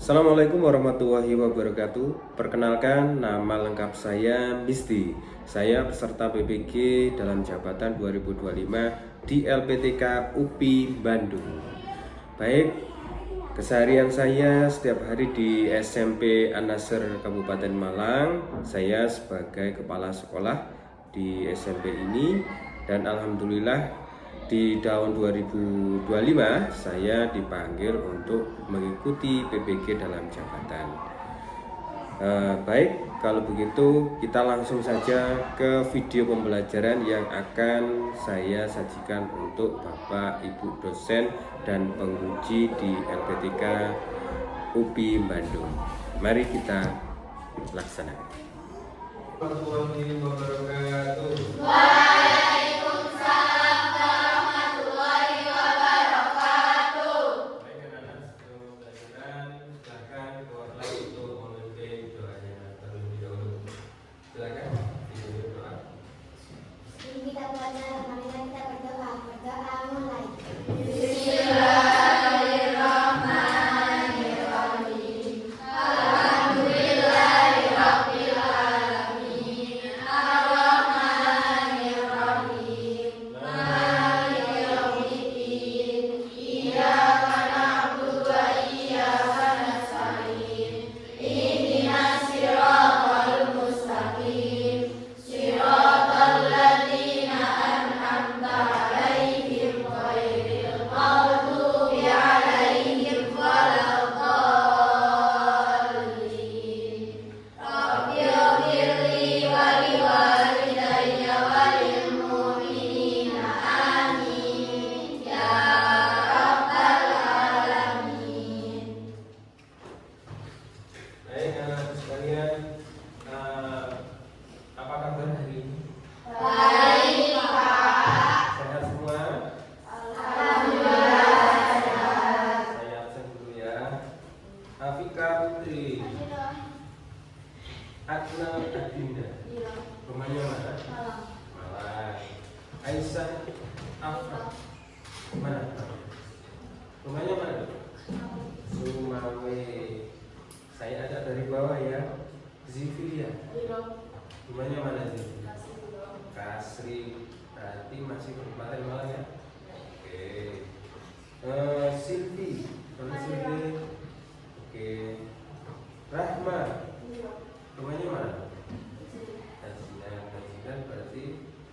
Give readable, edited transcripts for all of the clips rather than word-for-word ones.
Assalamualaikum warahmatullahi wabarakatuh. Perkenalkan, nama lengkap saya Misti. Saya peserta PPG dalam jabatan 2025 di LPTK UPI Bandung. Baik, keseharian saya setiap hari di SMP An-Nasr Kabupaten Malang. Saya sebagai kepala sekolah di SMP ini, dan alhamdulillah di tahun 2025 saya dipanggil untuk mengikuti PPG dalam jabatan. Baik, kalau begitu kita langsung saja ke video pembelajaran yang akan saya sajikan untuk Bapak Ibu dosen dan penguji di LPTK UPI Bandung. Mari kita laksanakan. Warahmatullahi wabarakatuh. Adna Adinda, rumahnya mana? Malang. Aisyah Afra, mana? Rumahnya mana? Sumawe. Saya ada dari bawah ya. Zifilia, rumahnya mana sih? Kasri. Berarti masih Kabupaten Malang ya? Oke. Silvi, mana Silvi? Oke. Rahma, rumahnya mana? Tajinan berarti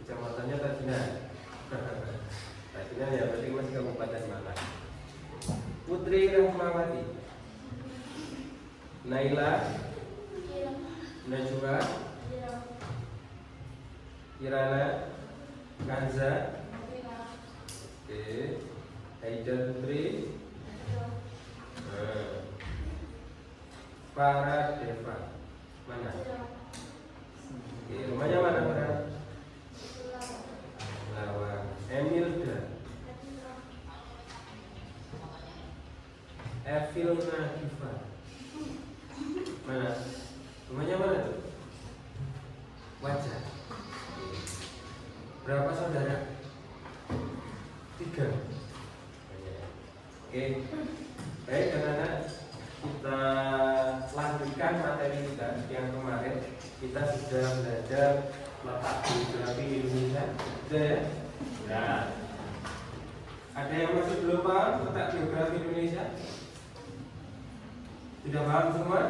kecamatannya Tajinan. Tajinan ya berarti masih Kabupaten Malang. Putri Rahmawati, Naila, Najwa, Kirana, Kanza, oke, Haidar Putri, Farah Deva, mana? Oke, rumahnya mana Farah? Lawang. Emilda, Evil Nagifa, mana? Rumahnya mana tuh? Wajah. Berapa saudara? 3. Oke. Baik, anak-anak, kita lanjutkan materi kita yang kemarin. Kita sudah belajar letak geografi Indonesia, sudah ya? Nah, ada yang masih belum paham letak geografi Indonesia? Sudah paham semua?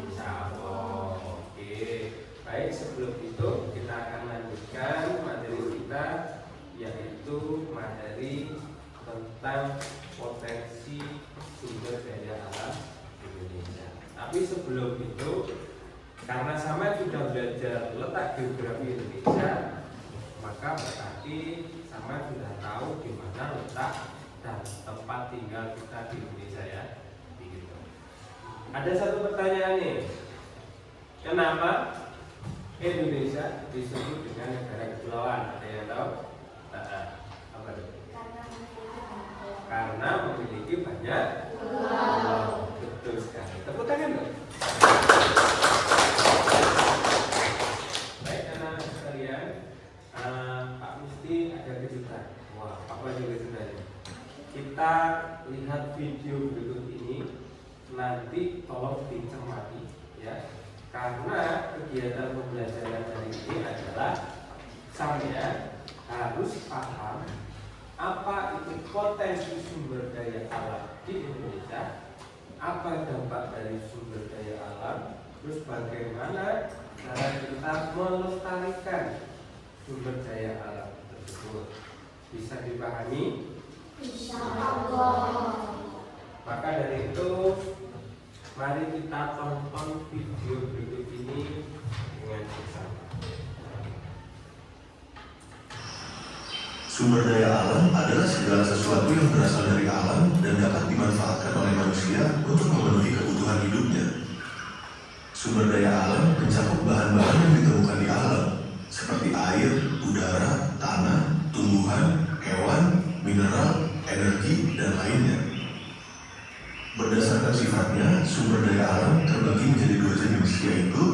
Insya Allah. Oke. Baik, sebelum itu kita akan lanjutkan materi kita, yaitu materi tentang potensi sumber daya alam Indonesia. Tapi sebelum itu, karena sama sudah belajar letak geografi Indonesia, maka berarti sama sudah tahu di mana letak dan tempat tinggal kita di Indonesia ya. Begitu. Ada satu pertanyaan nih, kenapa Indonesia disebut dengan negara kepulauan? Ada yang tahu? Apa itu? Karena memiliki banyak pulau. Betul sekali. Tepuk tangan dong. Baik anak-anak sekalian, Pak Musti ada kejutan. Wah, apa juga kejutannya? Kita lihat video berikut ini. nanti tolong dicermati ya, karena kegiatan pembelajaran hari ini adalah saya harus paham apa itu potensi sumber daya alam di Indonesia, apa dampak dari sumber daya alam, terus bagaimana cara kita melestarikan sumber daya alam tersebut. Bisa dipahami? Insyaallah. Maka dari itu, mari kita tonton video berikut ini dengan bersama. Sumber daya alam adalah segala sesuatu yang berasal dari alam dan dapat dimanfaatkan oleh manusia untuk memenuhi kebutuhan hidupnya. Sumber daya alam mencakup bahan-bahan yang ditemukan di alam, seperti air, udara, tanah, tumbuhan, hewan, mineral, energi, dan lainnya. Berdasarkan sifatnya, sumber daya alam terbagi menjadi dua jenis, yaitu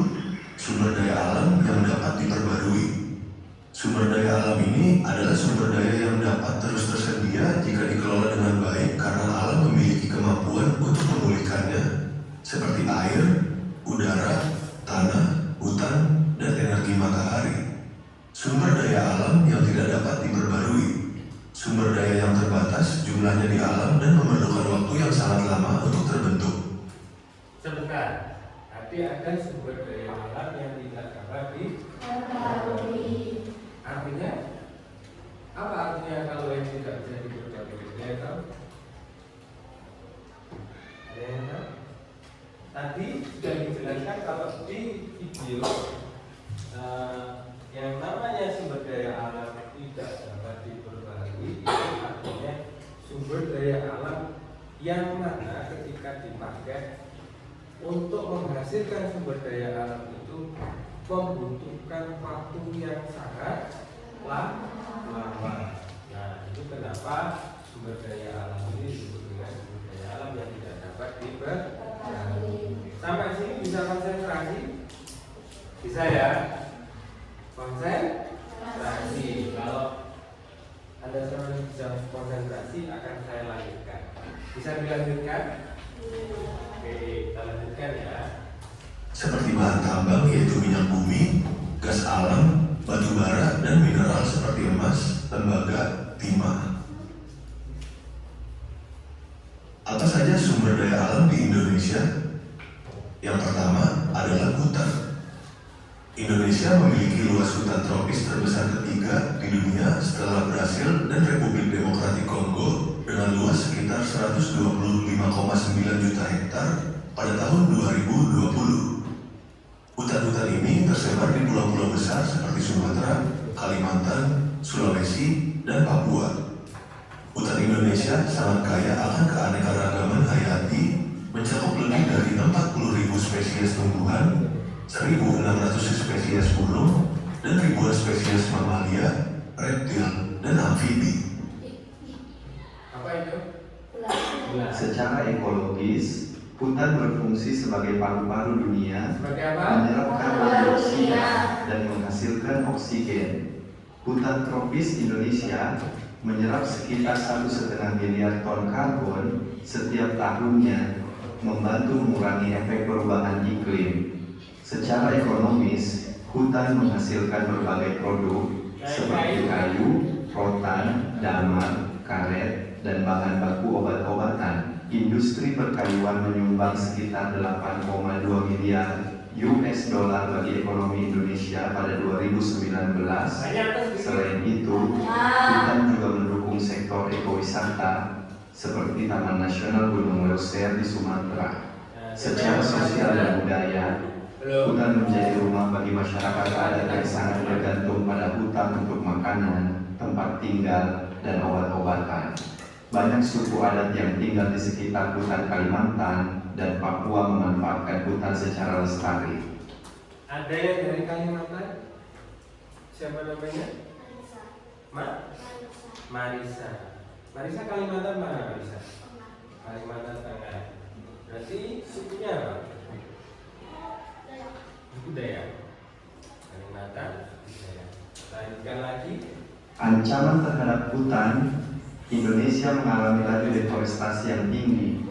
sumber daya alam yang dapat diperbarui. Sumber daya alam ini adalah sumber daya yang dapat terus tersedia jika dikelola dengan baik karena alam memiliki kemampuan untuk memulihkannya, seperti air, udara, tanah, hutan, dan energi matahari. Sumber daya alam yang tidak dapat diperbarui, sumber daya yang terbatas jumlahnya di alam dan memerlukan waktu yang sangat lama untuk terbentuk. Sebentar, tadi ada sumber daya alam yang tidak dapat diperbarui. Artinya apa artinya kalau yang tidak bisa diperbarui? Ada yang tahu? Ada yang tahu? Tadi sudah dijelaskan kalau di video yang namanya sumber daya alam tidak dapat diperbarui, itu artinya sumber daya alam yang mana ketika dipakai untuk menghasilkan sumber daya alam itu membutuhkan waktu yang sangat lama. Nah, itu kenapa sumber daya alam ini disebut dengan sumber daya alam yang tidak dapat diperbarui. Sampai sini bisa konsentrasi? Bisa ya? Konsentrasi. Kalau Anda semua bisa konsentrasi, akan saya lanjutkan. Bisa dilanjutkan? Oke, kita lanjutkan ya. Seperti bahan tambang yaitu minyak bumi, gas alam, batu bara, dan mineral seperti emas, tembaga, timah. Apa saja sumber daya alam di Indonesia? Yang pertama adalah hutan. Indonesia memiliki luas hutan tropis terbesar ketiga di dunia setelah Brasil dan Republik Demokratik Kongo dengan luas sekitar 125,9 juta hektar pada tahun 2020. Hutan-hutan ini tersebar di pulau-pulau besar seperti Sumatera, Kalimantan, Sulawesi, dan Papua. Hutan Indonesia sangat kaya akan keanekaragaman hayati, mencakup lebih dari 40.000 spesies tumbuhan, 1.600 spesies burung, dan ribuan spesies mamalia, reptil, dan amfibi. Apa itu? Secara ekologis, hutan berfungsi sebagai paru-paru dunia, menyerap karbon dioksida dan menghasilkan oksigen. Hutan tropis Indonesia menyerap sekitar 1,5 miliar ton karbon setiap tahunnya, membantu mengurangi efek perubahan iklim. Secara ekonomis, hutan menghasilkan berbagai produk seperti kayu, rotan, damat, karet, dan bahan baku obat-obatan. Industri perkayuan menyumbang sekitar 8,2 miliar US dollar bagi ekonomi Indonesia pada 2019. Selain itu, hutan juga mendukung sektor ekowisata seperti Taman Nasional Gunung Leuser di Sumatera. Secara sosial dan budaya, hutan menjadi rumah bagi masyarakat adat yang sangat bergantung pada hutan untuk makanan, tempat tinggal, dan obat-obatan. Banyak suku adat yang tinggal di sekitar hutan Kalimantan dan Papua memanfaatkan hutan secara lestari. Ada yang dari Kalimantan? Siapa namanya? Marisa. Marisa Kalimantan mana Marisa? Kalimantan Tengah. Berarti sukunya apa? Budaya. Kalimantan budaya. Lanjutkan lagi. Ancaman terhadap hutan, Indonesia mengalami laju deforestasi yang tinggi.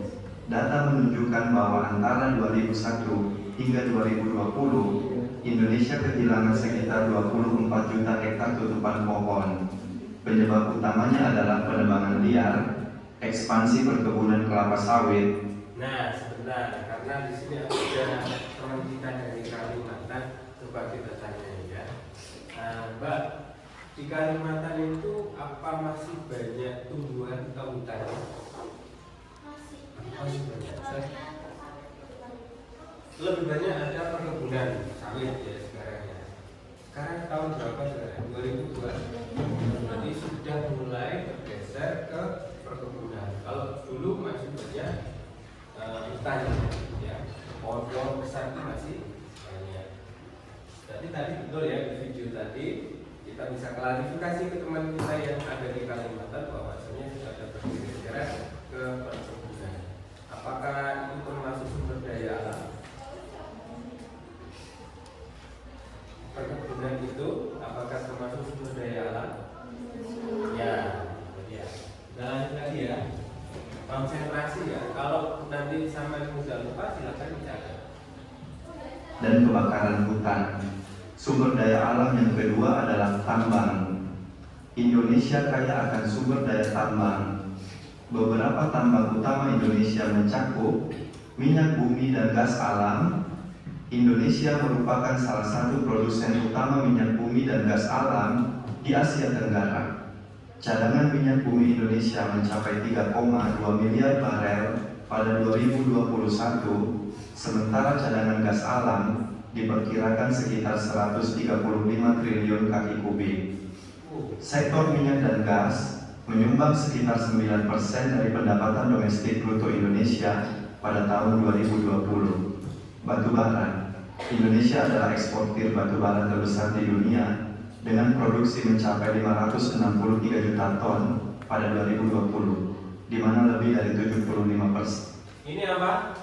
Data menunjukkan bahwa antara 2001 hingga 2020, Indonesia kehilangan sekitar 24 juta hektar tutupan pohon. Penyebab utamanya adalah penebangan liar, ekspansi perkebunan kelapa sawit. Nah, sebentar, karena di sini ada teman kita dari Kalimantan, coba kita tanya ya. Mbak, di Kalimantan itu apa masih banyak tumbuhan atau hutan? Masih banyak. Lebih banyak ada perkebunan sawit ya sekarang ya. Sekarang tahun berapa sekarang? 2002. Berarti sudah mulai bergeser ke perkebunan. Kalau dulu masih banyak hutan ya, pohon-pohon besar itu masih banyak. Jadi tadi betul ya di video tadi kita bisa klarifikasi ke teman kita yang ada di Kalimantan bahwasanya sudah ada pergeseran ke perkebunan. Apakah itu termasuk sumber daya alam? Perkebunan itu apakah termasuk sumber daya alam? Ya, ya. Lanjut lagi ya. Konsentrasi ya. Kalau nanti sama mudah lupa silakan dicatat. Dan kebakaran hutan. Sumber daya alam yang kedua adalah tambang. Indonesia kaya akan sumber daya tambang. Beberapa tambang utama Indonesia mencakup minyak bumi dan gas alam. Indonesia merupakan salah satu produsen utama minyak bumi dan gas alam di Asia Tenggara. Cadangan minyak bumi Indonesia mencapai 3,2 miliar barel pada 2021, sementara cadangan gas alam diperkirakan sekitar 135 triliun kaki kubik. Sektor minyak dan gas menyumbang sekitar 9% dari pendapatan domestik bruto Indonesia pada tahun 2020. Batu bara. Indonesia adalah eksportir batu bara terbesar di dunia dengan produksi mencapai 563 juta ton pada 2020, di mana lebih dari 75%. Ini apa?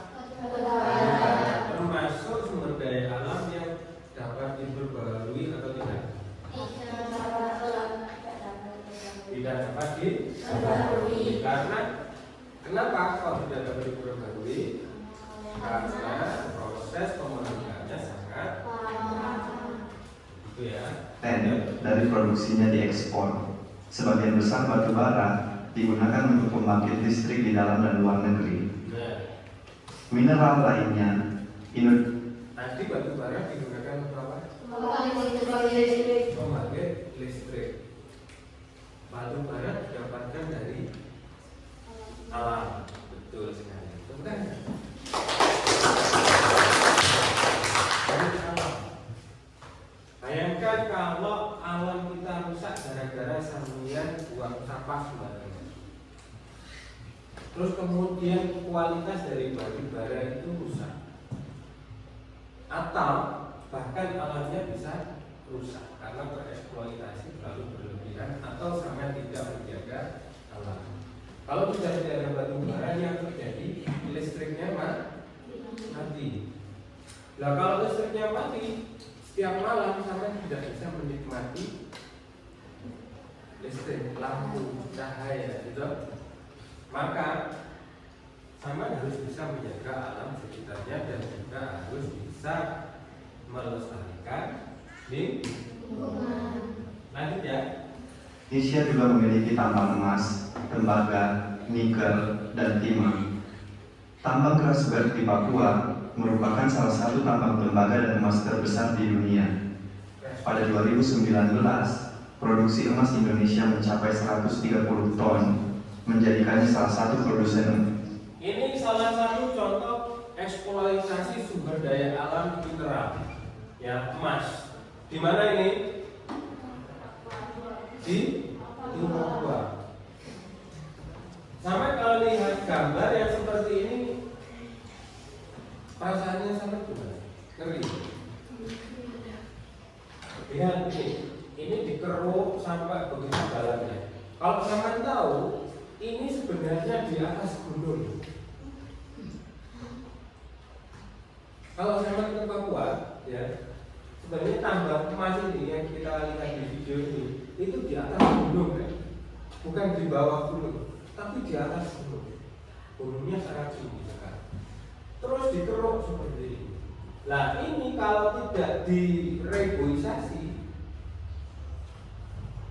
Termasuk sumber daya alam yang dapat diperbarui atau tidak? Tidak dapat diperbarui. Karena kenapa kok tidak dapat diperbarui? Karena proses pemeliharannya sangat itu ya. Dari produksinya diekspor. Sebagian besar batu bara digunakan untuk pembangkit listrik di dalam dan luar negeri. Mineral lainnya, nanti batu bara digunakan untuk apa? Pembangkit listrik. Batu bara didapatkan dari alam, betul sekali. Bukan? Bayangkan kalau alam kita rusak gara-gara sambian buang sampah sembarangan. Terus kemudian kualitas dari batu bara itu rusak, atau bahkan alamnya bisa rusak karena tereksploitasi terlalu berlebihan atau sangat tidak menjaga alam. Kalau tidak menjaga batu bara yang terjadi listriknya mati. Nah kalau listriknya mati, setiap malam sampai tidak bisa menikmati listrik, lampu, cahaya, gitu. Maka sama harus bisa menjaga alam sekitarnya dan juga harus bisa melestarikan lingkungan. Lanjut ya. Indonesia juga memiliki tambang emas, tembaga, nikel, dan timah. Tambang Grasberg di Papua merupakan salah satu tambang tembaga dan emas terbesar di dunia. Pada 2019, produksi emas Indonesia mencapai 130 ton, menjadikannya salah satu produsen. Ini salah satu contoh eksploitasi sumber daya alam mineral, ya emas. Di mana ini? Di Papua. Sampai kalau lihat gambar yang seperti ini, perasaannya sangat gimana? Ngeri. Lihat ini dikeruk sampai begitu dalamnya. Kalau sampai tahu, ini sebenarnya di atas gunung. Kalau sampai ke Papua, ya sebenarnya tambang emas ini yang kita lihat di video ini, itu di atas gunung, kan? Bukan di bawah gunung, tapi di atas gunung. Gunungnya sangat tinggi sekali. dikeruk seperti ini. Nah ini kalau tidak direboisasi,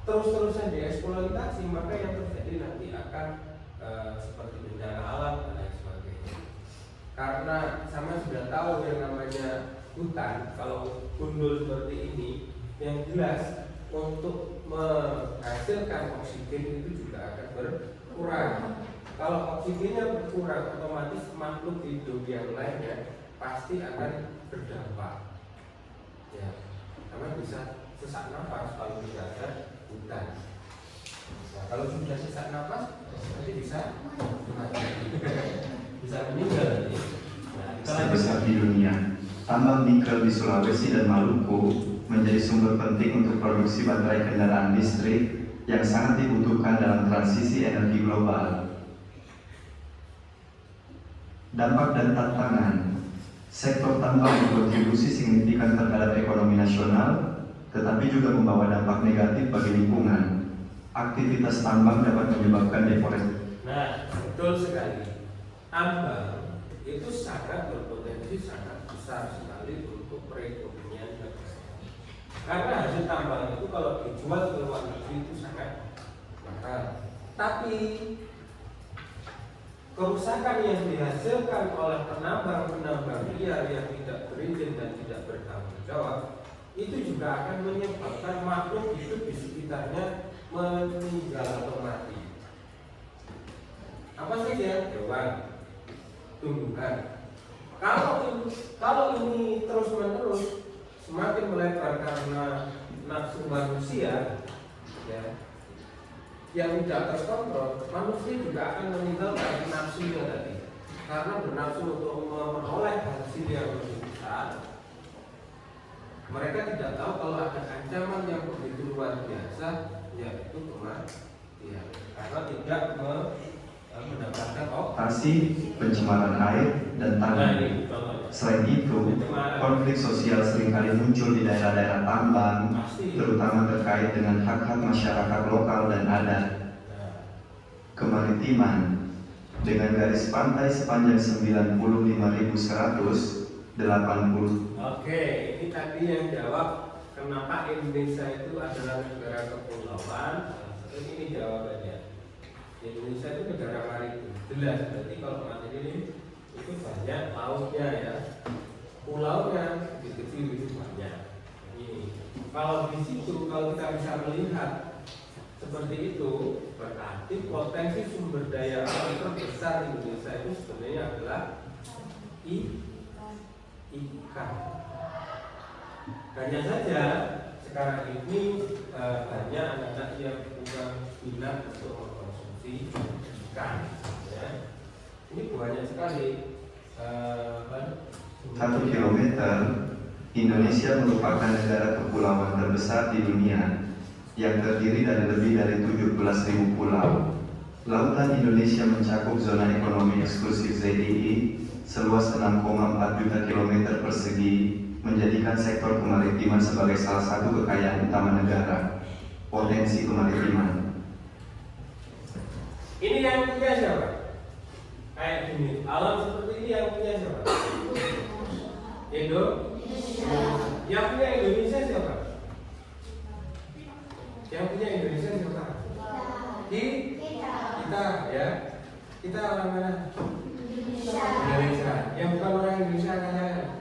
terus-terusan dieksploitasi, maka yang terjadi nanti akan seperti bencana alam dan lain sebagainya. Karena sama sudah tahu yang namanya hutan, kalau gundul seperti ini, yang jelas untuk menghasilkan oksigen itu juga akan berkurang. Kalau oksigennya berkurang, otomatis makhluk hidup yang lainnya pasti akan berdampak. Ya, karena bisa sesak nafas kalau tidak ada hutan. Nah, kalau sudah sesak nafas, nanti bisa mati, bisa meninggal. Nah, Terbesar di dunia, tambang nikel di Sulawesi dan Maluku menjadi sumber penting untuk produksi baterai kendaraan listrik yang sangat dibutuhkan dalam transisi energi global. Dampak dan tantangan. Sektor tambang berkontribusi signifikan terhadap ekonomi nasional, tetapi juga membawa dampak negatif bagi lingkungan. Aktivitas tambang dapat menyebabkan deforestasi. Nah, betul sekali. Tambang itu sangat berpotensi sangat besar sekali untuk perekonomian negara. Karena hasil tambang itu kalau dijual ke luar negeri itu sangat mahal. Tapi kerusakan yang dihasilkan oleh penambang-penambang liar yang tidak berizin dan tidak bertanggung jawab itu juga akan menyebabkan makhluk hidup di sekitarnya meninggal atau mati. Apa saja? Hewan, tumbuhan. Kalau ini terus-menerus semakin melebar karena nafsu manusia, ya, yang tidak terkontrol, manusia juga akan meninggalkan nafsunya tadi. Karena bernafsu untuk memperoleh hasil yang lebih besar, mereka tidak tahu kalau ada ancaman yang begitu luar biasa, yaitu kematian. Karena tidak mendapatkan pencemaran air dan tanah. Selain itu, konflik sosial seringkali muncul di daerah-daerah tambang, terutama terkait dengan hak-hak masyarakat lokal dan adat. Kemaritiman, dengan garis pantai sepanjang 95.180. Oke, ini tadi yang jawab kenapa Indonesia itu adalah negara kepulauan. Ini jawabannya. Indonesia itu negara maritim. Jelas, berarti kalau materi ini itu banyak lautnya ya. Pulaunya kecil itu banyak. Ini kalau di situ kalau kita bisa melihat seperti itu, berarti potensi sumber daya alam terbesar Indonesia itu sebenarnya adalah ikan. Hanya saja sekarang ini banyak anak-anak yang kurang minat untuk mengkonsumsi ikan. Ya. Ini banyak sekali. 1 kilometer, Indonesia merupakan negara kepulauan terbesar di dunia yang terdiri dari lebih dari 17.000 pulau. Lautan Indonesia mencakup zona ekonomi eksklusif ZII seluas 6,4 juta kilometer persegi, menjadikan sektor kemaritiman sebagai salah satu kekayaan utama negara. Potensi kemaritiman. Ini yang punya siapa? Kayak gini, alam seperti ini yang punya siapa? Yang punya Indonesia siapa? Yang punya Indonesia siapa? Kita ya. Kita orang mana? Indonesia. Yang bukan orang Indonesia kalian.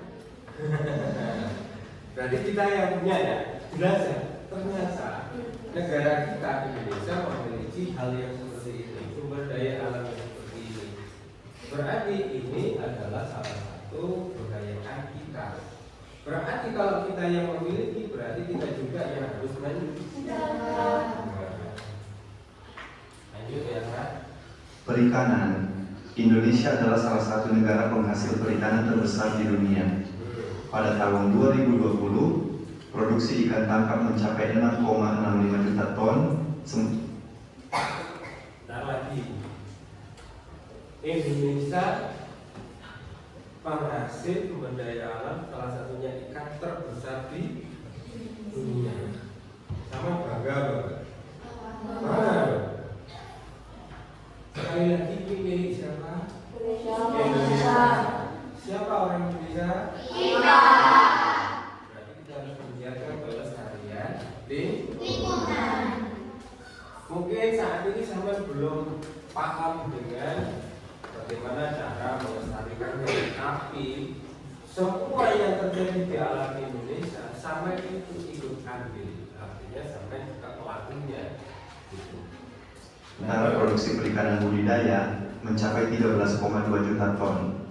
Berarti kita yang punya ya. Jelas ya. Ternyata negara kita Indonesia memiliki hal yang seperti ini, sumber daya alam yang seperti ini. Berarti ini adalah salah satu kekayaan kita. Berarti kalau kita yang memiliki, berarti kita juga yang harus lanjut ya Pak. Perikanan. Indonesia adalah salah satu negara penghasil perikanan terbesar di dunia. Pada tahun 2020, produksi ikan tangkap mencapai 6,65 juta ton. Nah lagi, Indonesia penghasil sumber daya alam salah satunya ikan terbesar di dunia. Sama bangga banget. Sekali lagi pilih siapa? Indonesia. Siapa Indonesia? Berarti kita harus menjaga kelestarian lingkungan. Mungkin saat ini sampai belum paham dengan bagaimana cara melestarikannya, tapi semua yang terjadi di alam Indonesia sampai itu ikut ambil, artinya sampai juga pelakunya. Antara produksi perikanan budidaya mencapai 13,2 juta ton.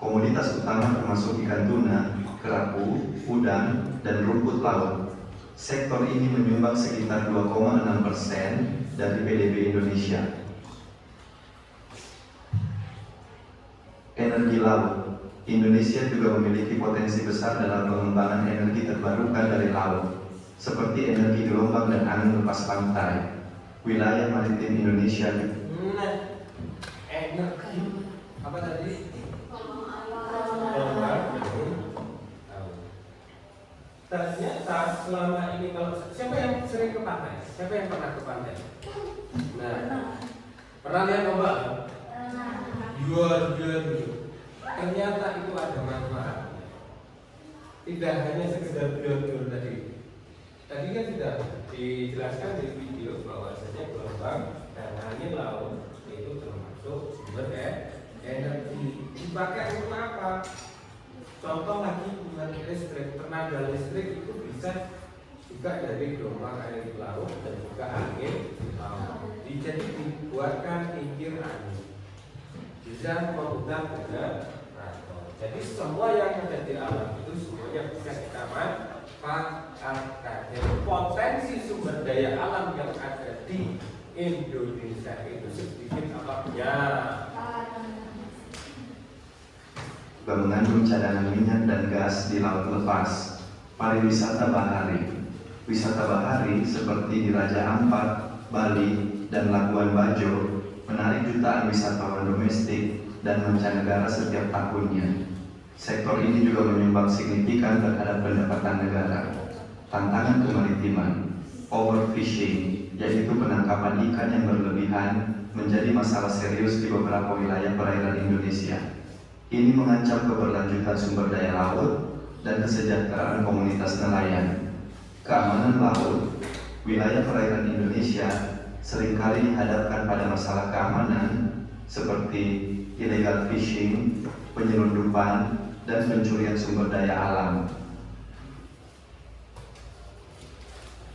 Komoditas utama termasuk ikan tuna, kerapu, udang, dan rumput laut. Sektor ini menyumbang sekitar 2,6% dari PDB Indonesia. Energi laut. Indonesia juga memiliki potensi besar dalam pengembangan energi terbarukan dari laut, seperti energi gelombang dan angin lepas pantai. Wilayah maritim Indonesia. Energi apa tadi? Gelombang. Ternyata selama ini kalau siapa yang sering ke pantai? Siapa yang pernah ke pantai? Nah, pernah lihat ombak? Iya. Ternyata itu ada manfaatnya. Tidak hanya sekedar bior tadi. Tadi kan sudah dijelaskan di video bahwasanya gelombang dan angin laut itu termasuk sumber energi. Dipakai untuk apa? Contoh lagi pembangkit listrik, tenaga listrik itu bisa juga dari gelombang air di laut dan juga angin laut. Jadi dibuatkan kincir angin, bisa memutar generator. Jadi semua yang ada di alam itu semuanya bisa kita manfaatkan. Jadi potensi sumber daya alam yang ada di Indonesia itu sedikit apanya. Mengandung cadangan minyak dan gas di laut lepas. Pariwisata bahari. Wisata bahari seperti di Raja Ampat, Bali, dan Labuan Bajo menarik jutaan wisatawan domestik dan mancanegara setiap tahunnya. Sektor ini juga menyumbang signifikan terhadap pendapatan negara. Tantangan kemaritiman. Overfishing, yaitu penangkapan ikan yang berlebihan, menjadi masalah serius di beberapa wilayah perairan Indonesia. Ini mengancam keberlanjutan sumber daya laut dan kesejahteraan komunitas nelayan. Keamanan laut. Wilayah perairan Indonesia seringkali dihadapkan pada masalah keamanan seperti illegal fishing, penyelundupan, dan pencurian sumber daya alam.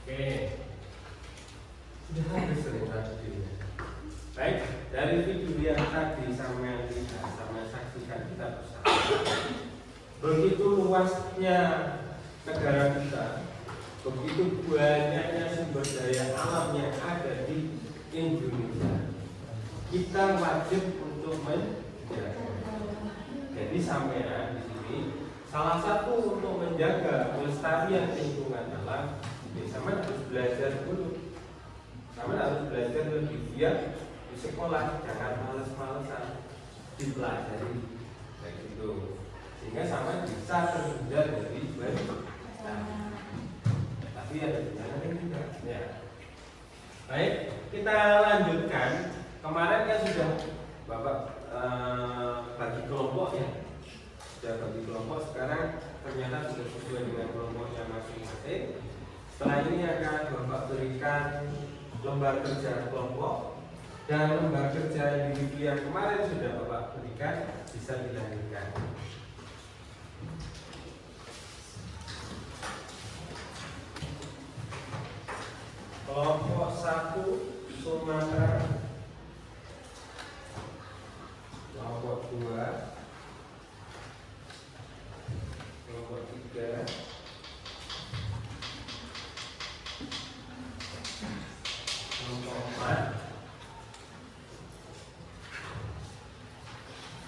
Oke, sudah habis tadi. Baik, dari video yang tadi sampai lihat, sampai saksikan kita bersama. Begitu luasnya negara kita, begitu banyaknya sumber daya alam yang ada di Indonesia. Kita wajib untuk menjaga. Jadi sampean di sini salah satu untuk menjaga pelestarian lingkungan alam, sama harus belajar dulu. Sama harus belajar lebih giat di sekolah, jangan males-malesan dipelajari kayak gitu. Sehingga sama bisa terhindar dari bencana. Tapi ada bencana juga. Ya. Baik, kita lanjutkan. Kemarin kan sudah Bapak bagi kelompok ya, sudah bagi kelompok. Sekarang ternyata sudah sesuai dengan kelompoknya masing-masing. Setelah ini akan Bapak berikan lembar kerja kelompok, dan lembar kerja individu yang kemarin sudah Bapak berikan bisa dilanjutkan. Kelompok 1 Sumatera, kelompok 2, kelompok 3, kelompok 4,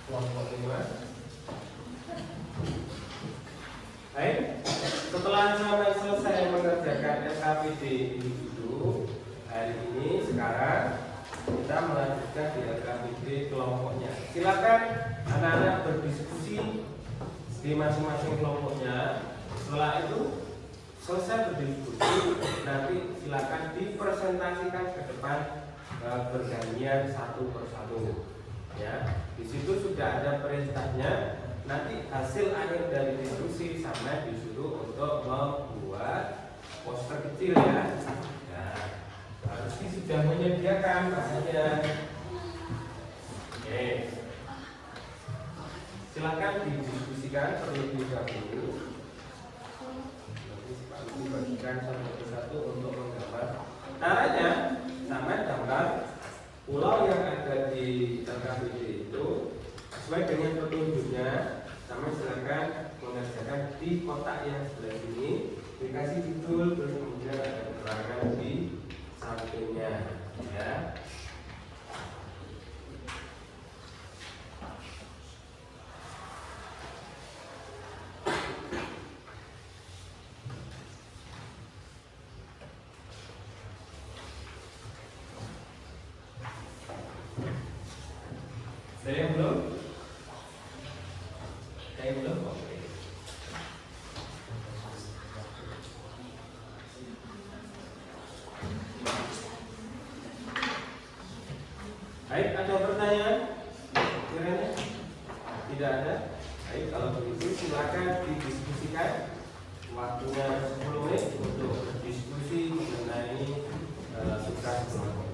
kelompok 5. Baik, setelah sampai selesai mengerjakan SKPD individu hari ini, sekarang kita melanjutkan di SKPD kelompoknya. Silakan anak-anak berdiskusi di masing-masing kelompoknya. Setelah itu selesai berdiskusi, nanti silakan dipresentasikan ke depan bergantian satu persatu. Ya, di situ sudah ada perintahnya. nanti hasil akhir dari diskusi sama disuruh untuk membuat poster kecil ya. Nah, harusnya sudah menyediakan bahannya. Oke, silakan didiskusikan terlebih dahulu. Nanti dibagikan satu persatu untuk menggambar. Caranya sama gambar pulau yang ada di LKPD itu sesuai dengan petunjuknya. Sama silakan mengerjakan di kotak yang sebelah sini, dikasih judul, terus kemudian ada keterangan di sampingnya ya. Saya belum? Saya belum? Oke. Baik, ada pertanyaan? Kiranya? Tidak ada? Baik, kalau begitu silakan didiskusikan. Waktunya 10 menit untuk berdiskusi mengenai tugas kelompok.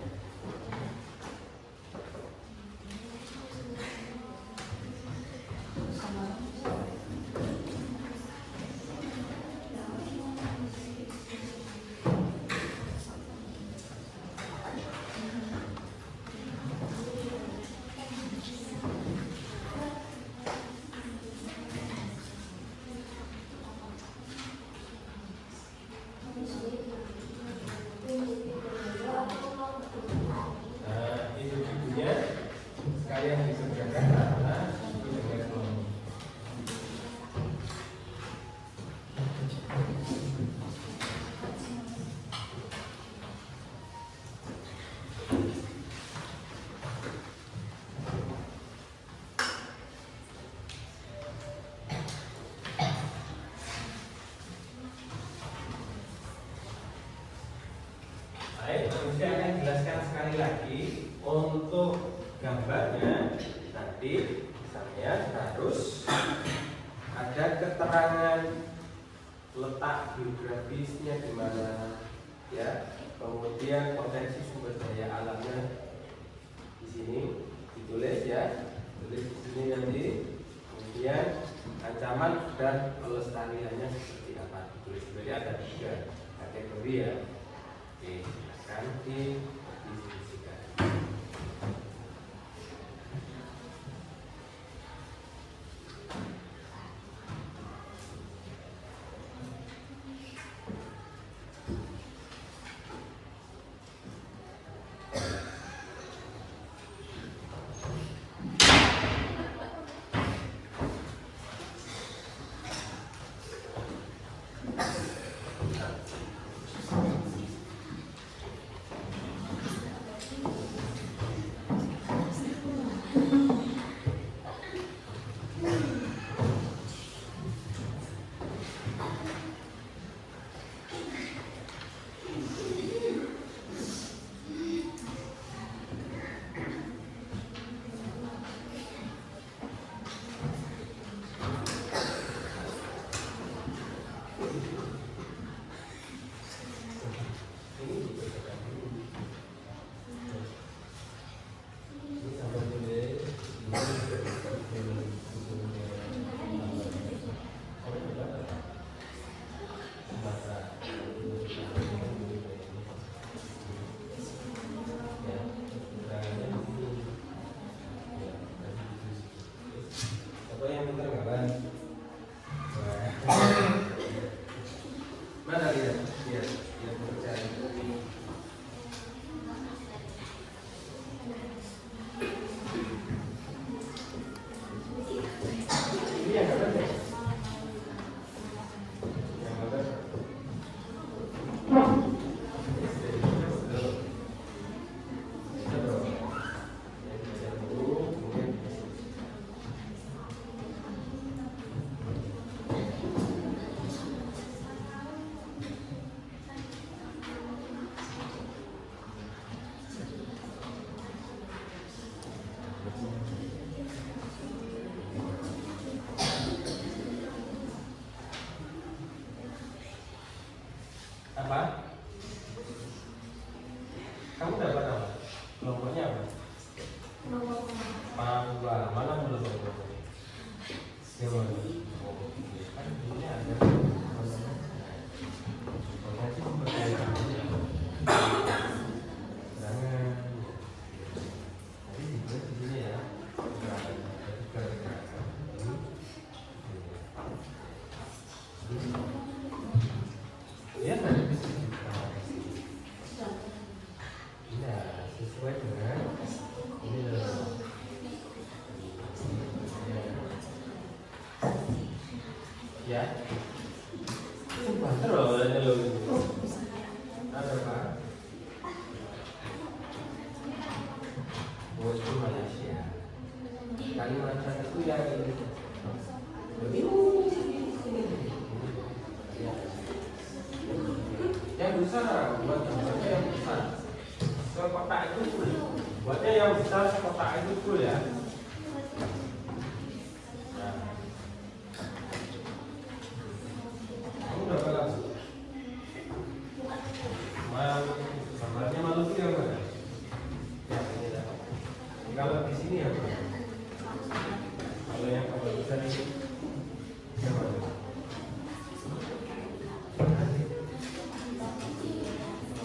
Sekalian dikerjakan karena itu dengan kelompok. Baik, saya akan jelaskan sekali lagi untuk gambarnya. Nanti misalnya harus ada keterangan letak geografisnya di mana ya, kemudian potensi sumber daya alamnya di sini ditulis ya, tulis di sini nanti, kemudian ancaman dan pelestariannya seperti apa ditulis. Jadi ada 3 kategori ya. Oke, silakan didiskusikan. Mana lihat? Lihat pekerjaan. Ini yang gambar deh. Yang gambar. Kan ini ada contohnya sih seperti jangan jadi di sini ya gerakan ini ya tadi bisa ya sesuai dengan ini ya sumpah terus ada lo ada pak bosku Malaysia Kalimantan itu yang yang besar buat yang besar kotak itu full buatnya yang besar kotak itu full ya. Gambarnya malu tuh yang mana? Ya, ini dah. Kalau di sini apa? Kalau yang kapal besar ini yang mana?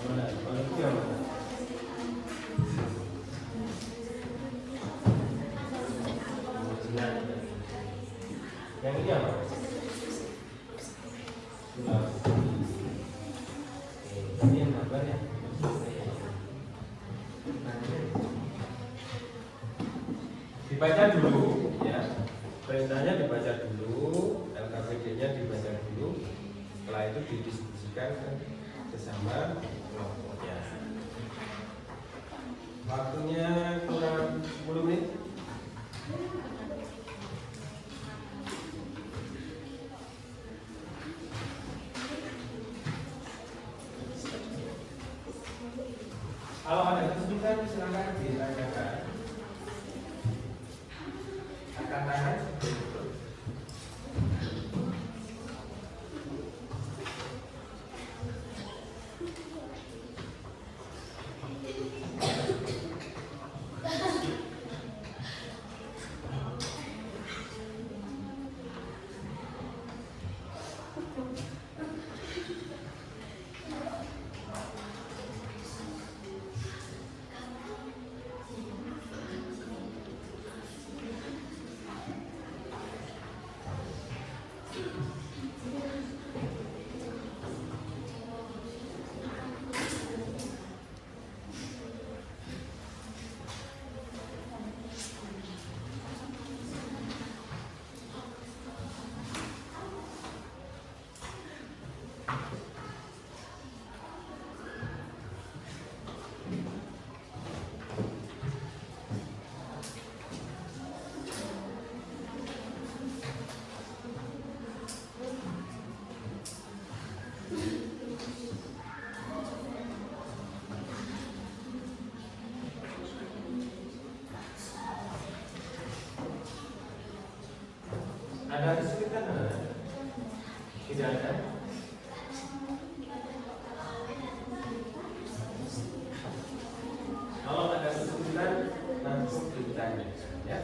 Mana? Kalau itu yang mana? Yang ini apa? Ini yang gambar ya. Dibaca dulu ya, perintahnya dibaca dulu, LKPD-nya dibaca dulu, setelah itu didiskusikan bersama kelompoknya. Waktunya kurang 10 menit. Kalau ada kesulitan silakan ditanyakan. Angkat tangan. Ada kesulitan ada? Tidak ada. Kalau ada kesulitan langsung ditanya ya.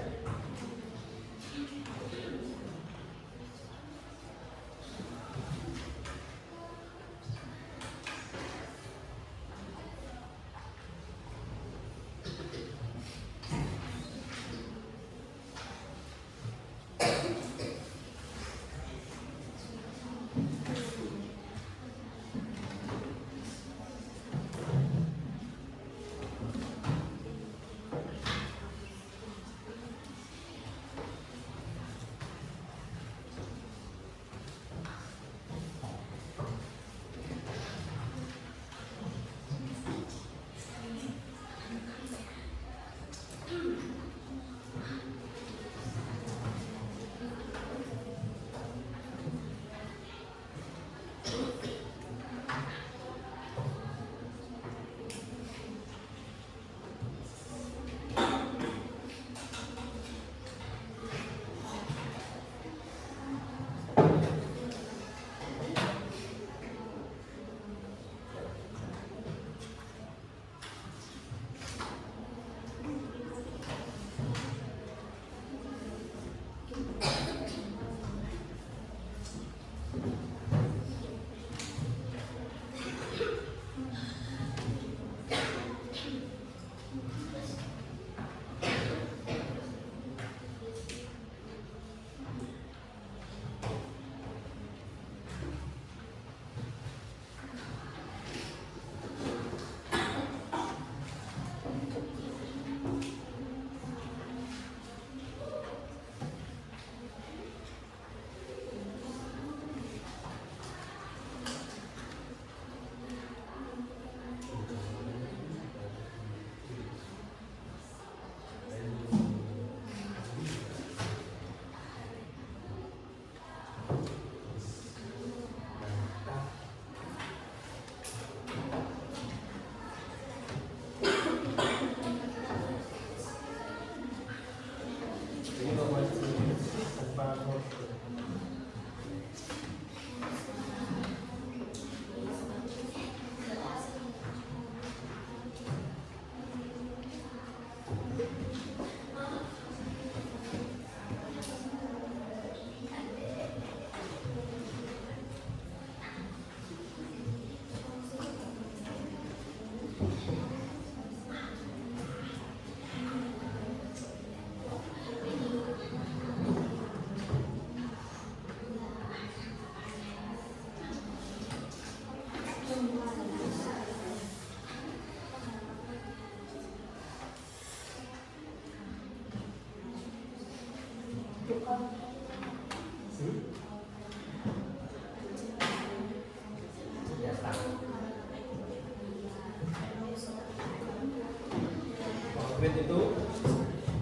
Konkret itu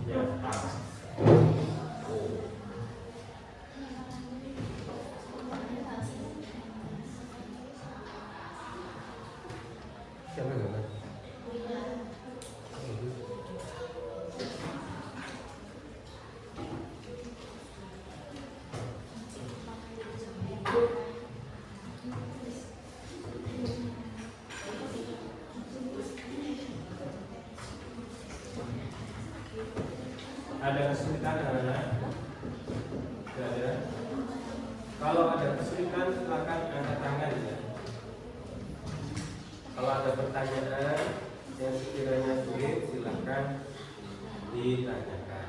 ya tak. Siapa gambar? Ada kesulitan anak-anak? Tidak ada. Kalau ada kesulitan silakan angkat tangan ya. Kalau ada pertanyaan yang sekiranya sulit silakan ditanyakan.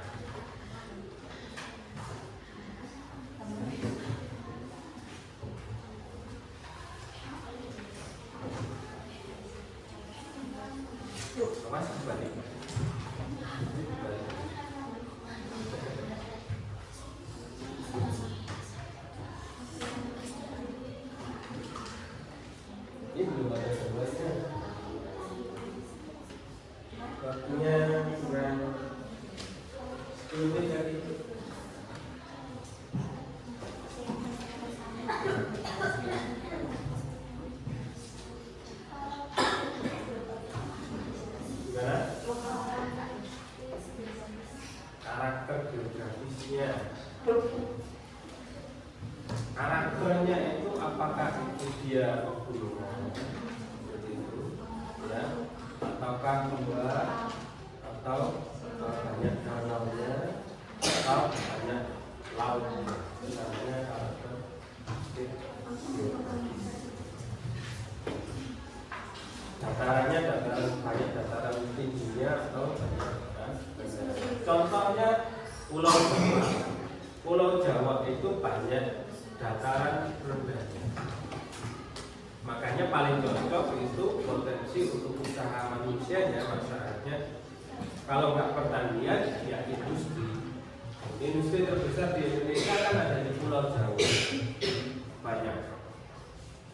Mas balik. Ini belum ada semuanya. Waktunya kurang 10 menit lagi. Gimana? Karakter geografisnya. Karakternya itu apakah itu dia pegunungan seperti itu ya, ataukah luas, atau banyak danaunya, atau banyak lautnya. Misalnya karakter geografis. Datarannya dataran banyak, dataran tingginya atau banyak dataran rendah. Contohnya Pulau Jawa. Pulau Jawa itu banyak dataran rendahnya. Makanya paling cocok itu potensi untuk usaha manusianya, masyarakatnya. Kalau nggak pertanian, ya industri. Industri terbesar di Indonesia kan ada di Pulau Jawa, banyak.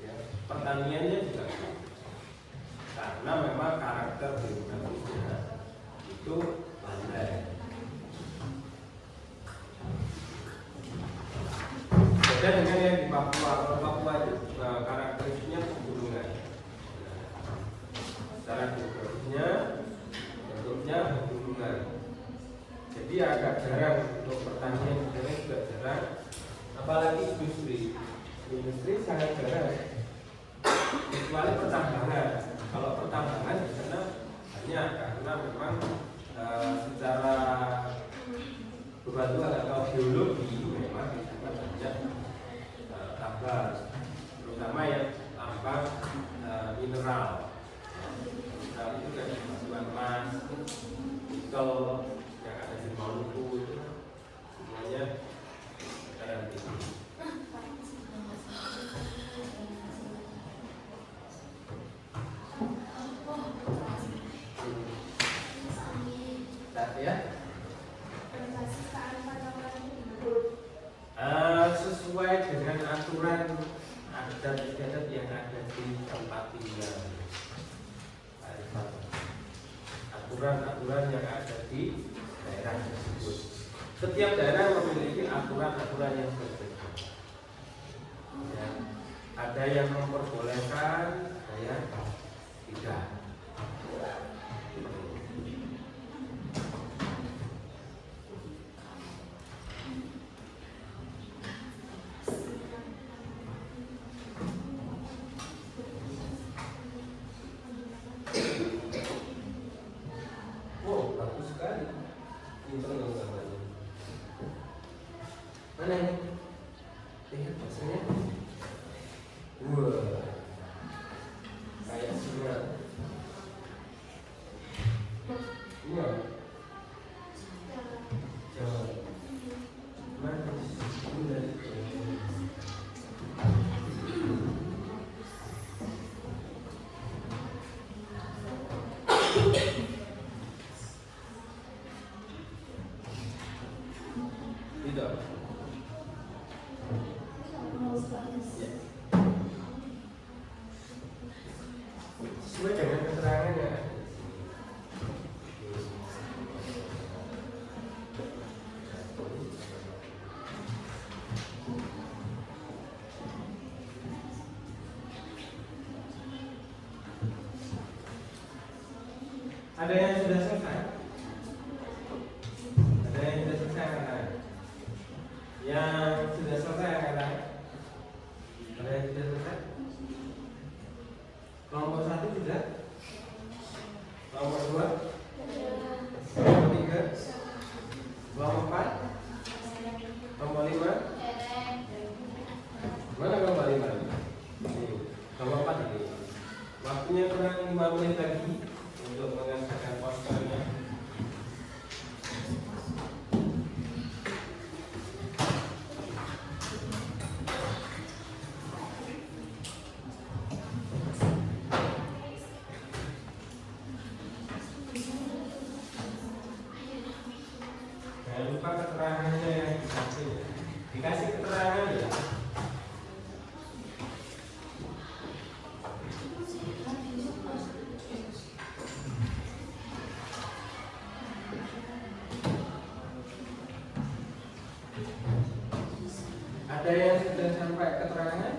Ya, pertaniannya juga banyak. Karena memang karakter geografisnya itu landai. Beda dengan yang di Papua. Kalau Papua itu karakteristiknya pegunungan. Secara geografisnya bentuknya pegunungan. Jadi agak jarang untuk pertanian, juga jarang. Apalagi industri. Industri sangat jarang. Kecuali pertambangan. Kalau pertambangan di sana banyak karena memang secara kebetulan atau geologi memang di sana banyak tambang, terutama yang tambang mineral. Mineral itu kan batuan emas, nikel yang ada di Maluku itu semuanya dataran tinggi. Ya. Sesuai dengan aturan adat istiadat yang ada di tempat tinggal. Aturan-aturan yang ada di daerah tersebut. Setiap daerah memiliki aturan-aturan yang berbeda. Ya. Ada yang memperbolehkan, ada yang tidak. Lihat hasilnya. Wah, kayak singa. Iya. Jauh. Mana? Udah. Tidak. Ya. Sesuai dengan keterangannya. Ada yang sudah selesai? Ada yang sudah selesai angkatan? Yang sudah selesai angkatan? Ada yang sudah selesai? Kelompok 1 sudah? Kelompok 2? Kelompok 3? Kelompok 4? Kelompok 5? Mana kelompok 5? Ini, kelompok 4 ini. Waktunya kurang 5 menit lagi untuk mengerjakan posternya. Jangan lupa keterangannya yang dikasih. Dikasih keterangan ya. Ada yang sudah sampai keterangan?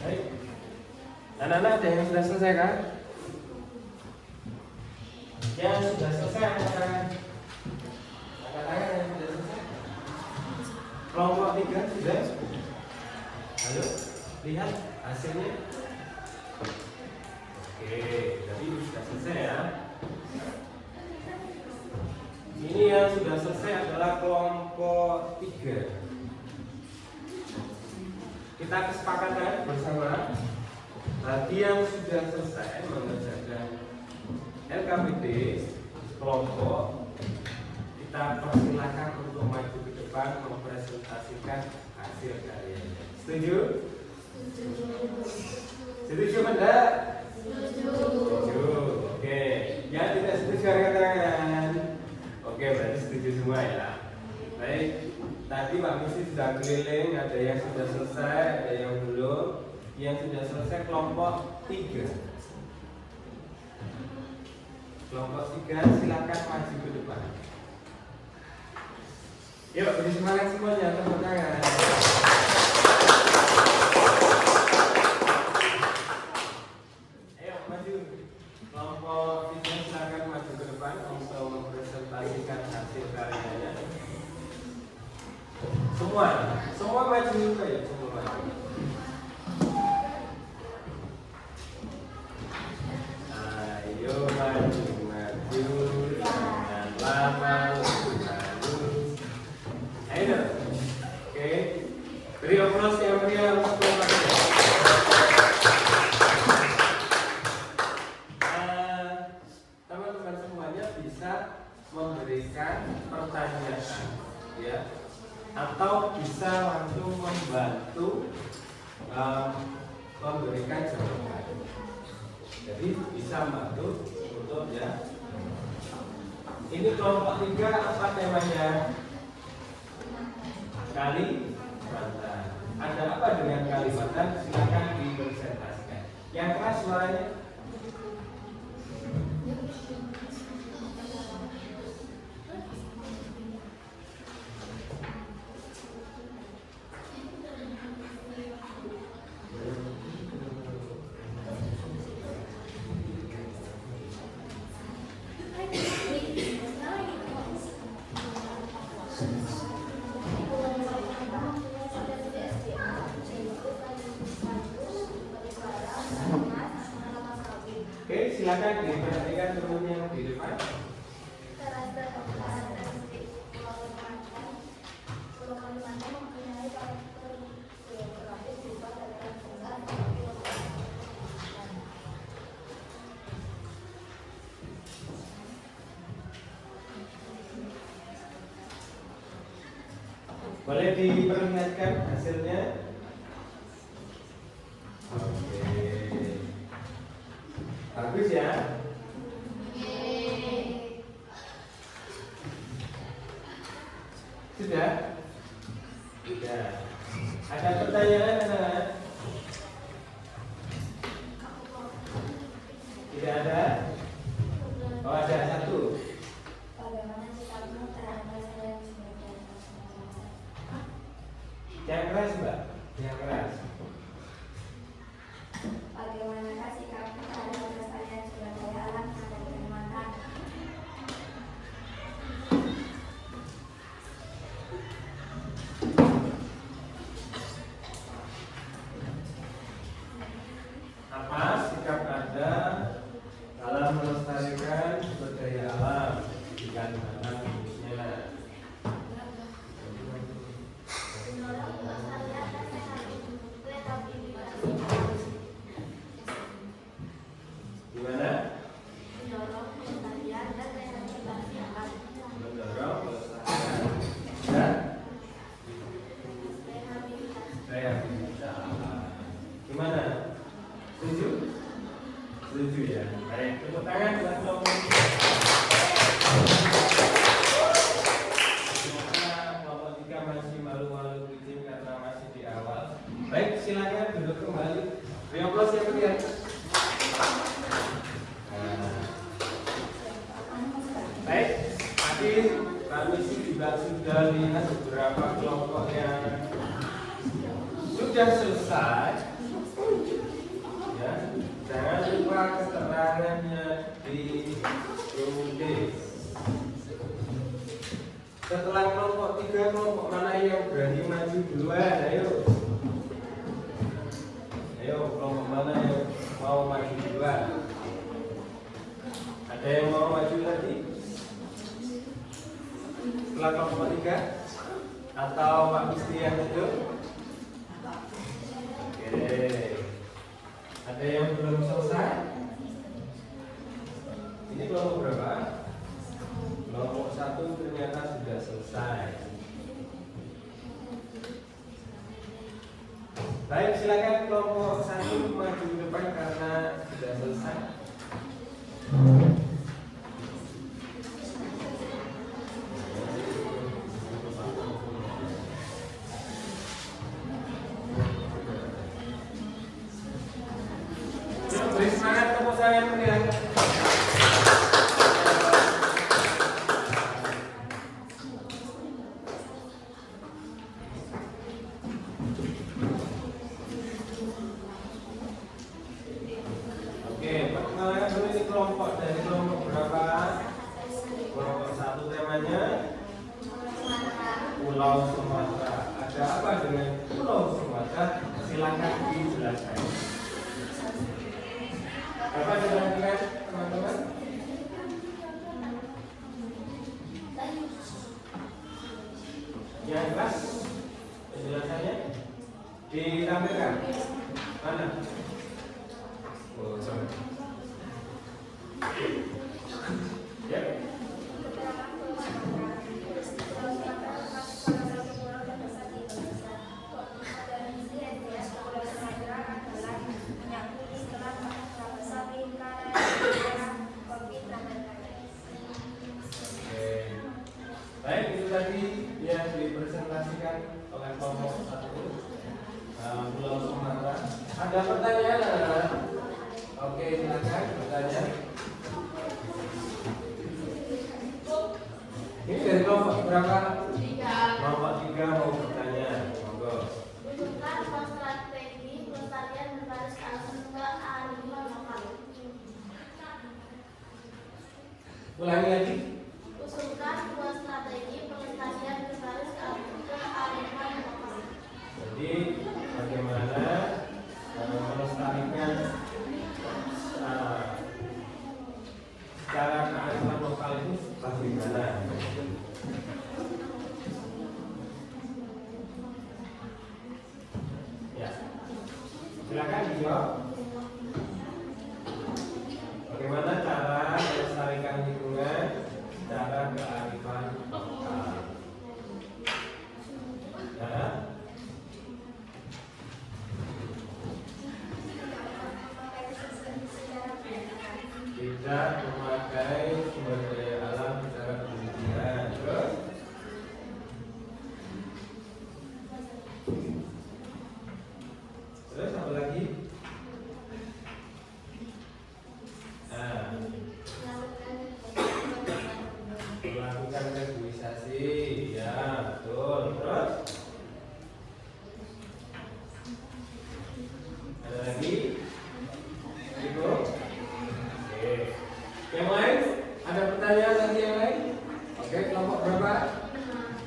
Baik. Anak-anak ada yang sudah selesai kan? Yang sudah selesai angkat tangan yang sudah selesai. Kelompok 3 sudah. Ayo lihat hasilnya. Oke, jadi sudah selesai ya. Ini yang sudah selesai adalah kelompok 3. Kita kesepakatan bersama. Bagi yang sudah selesai mengerjakan LKPD kelompok, kita persilakan untuk maju ke depan mempresentasikan hasil karyanya. Setuju? Setuju enggak? Setuju. Oke. Yang tidak setuju angkat tangan. Oke, berarti setuju semua ya. Baik. Tadi Pak Misi sudah keliling, ada yang sudah selesai, ada yang belum. Yang sudah selesai kelompok 3. Kelompok 3 silakan maju ke depan. Yuk, beri semangat semuanya, tepuk tangan. Ayo maju. Kelompok 3 silakan maju ke depan untuk mempresentasikan hasil karyanya. Semua maju juga ya, semua maju. Ayo maju, jangan lama, maju. Ayo, oke. Beri aplaus yang meriah untuk kelompok 3. Teman-teman semuanya bisa memberikan pertanyaan, ya. Atau bisa langsung membantu memberikan jawaban. Jadi bisa membantu untuk ya. Ini kelompok 3 apa temanya? Kalimantan. Ada apa dengan Kalimantan? Silakan dipresentasikan. Yang suaranya? Oke, silakan diperhatikan teman yang di depan. Boleh diperlihatkan hasilnya? Oke, bagus ya. Sudah? Sudah. Ada pertanyaan? Tidak ada? Oh, ada satu. Yang keras, Mbak. Yang keras. Bagaimanakah sikapmu terhadap kelestarian sumber daya alam yang ada di Kalimantan? Apa sikap Anda dalam melestarikan sumber daya alam di Kalimantan khususnya? Gimana? Mendorong pelestarian dan rehabilitasi alam. Mendorong pelestarian dan rehabilitasi alam. Gimana? Setuju? Setuju ya. Baik, tepuk tangan buat kelompok. Semoga kelompok 3 masih malu-malu kucing karena masih di awal. Baik, silakan duduk kembali. Rioplos yang ketiga. Baik, tadi kami juga sudah lihat beberapa kelompok yang sudah selesai. Ya, jangan lupa keterangannya ditulis. Setelah kelompok 3, kelompok mana yang berani maju duluan? Ayo. Ayo, kelompok mana yang mau maju duluan? Ada yang mau maju lagi? Setelah kelompok 3? Atau Pak Gusti yang itu? Oke. Ada yang belum selesai? Ini kelompok berapa? Kelompok 1 ternyata sudah selesai. Baik, silakan kelompok 1 maju ke depan karena sudah selesai. Beri semangat tepuk tangan meriah. Oke, perkenalkan dulu ini kelompok dari kelompok berapa? Kelompok 1 temanya Pulau Sumatera. Ada apa dengan Pulau Sumatera? Silakan dijelaskan. Apa dengan teman-teman? Yang jelas penjelasannya ditampilkan. Mana? Oh, sorry. Ya. Baik, itu tadi yang dipresentasikan oleh kelompok 1 Pulau Sumatera. Ada pertanyaan? Oke, silakan bertanya. Ini dari kelompok berapa? 3. Kelompok 3 mau bertanya. Monggo. Usulkan strategi pelestarian berbasis kearifan lokal. Ulangi lagi. Usulkan dua strategi pelestarian berbasis kearifan lokal. Jadi bagaimana melestarikan secara kearifan lokal itu bagaimana? Ya, silakan dijawab. Bagaimana cara melestarikan lingkungan secara kearifan lokal? Ya. Tidak memakai sumber daya alam secara berlebihan. Terus apa lagi? Melakukan regulasi, ya betul. Terus ada lagi? Itu. Oke. Yang lain? Ada pertanyaan lagi yang lain? Oke, kelompok berapa?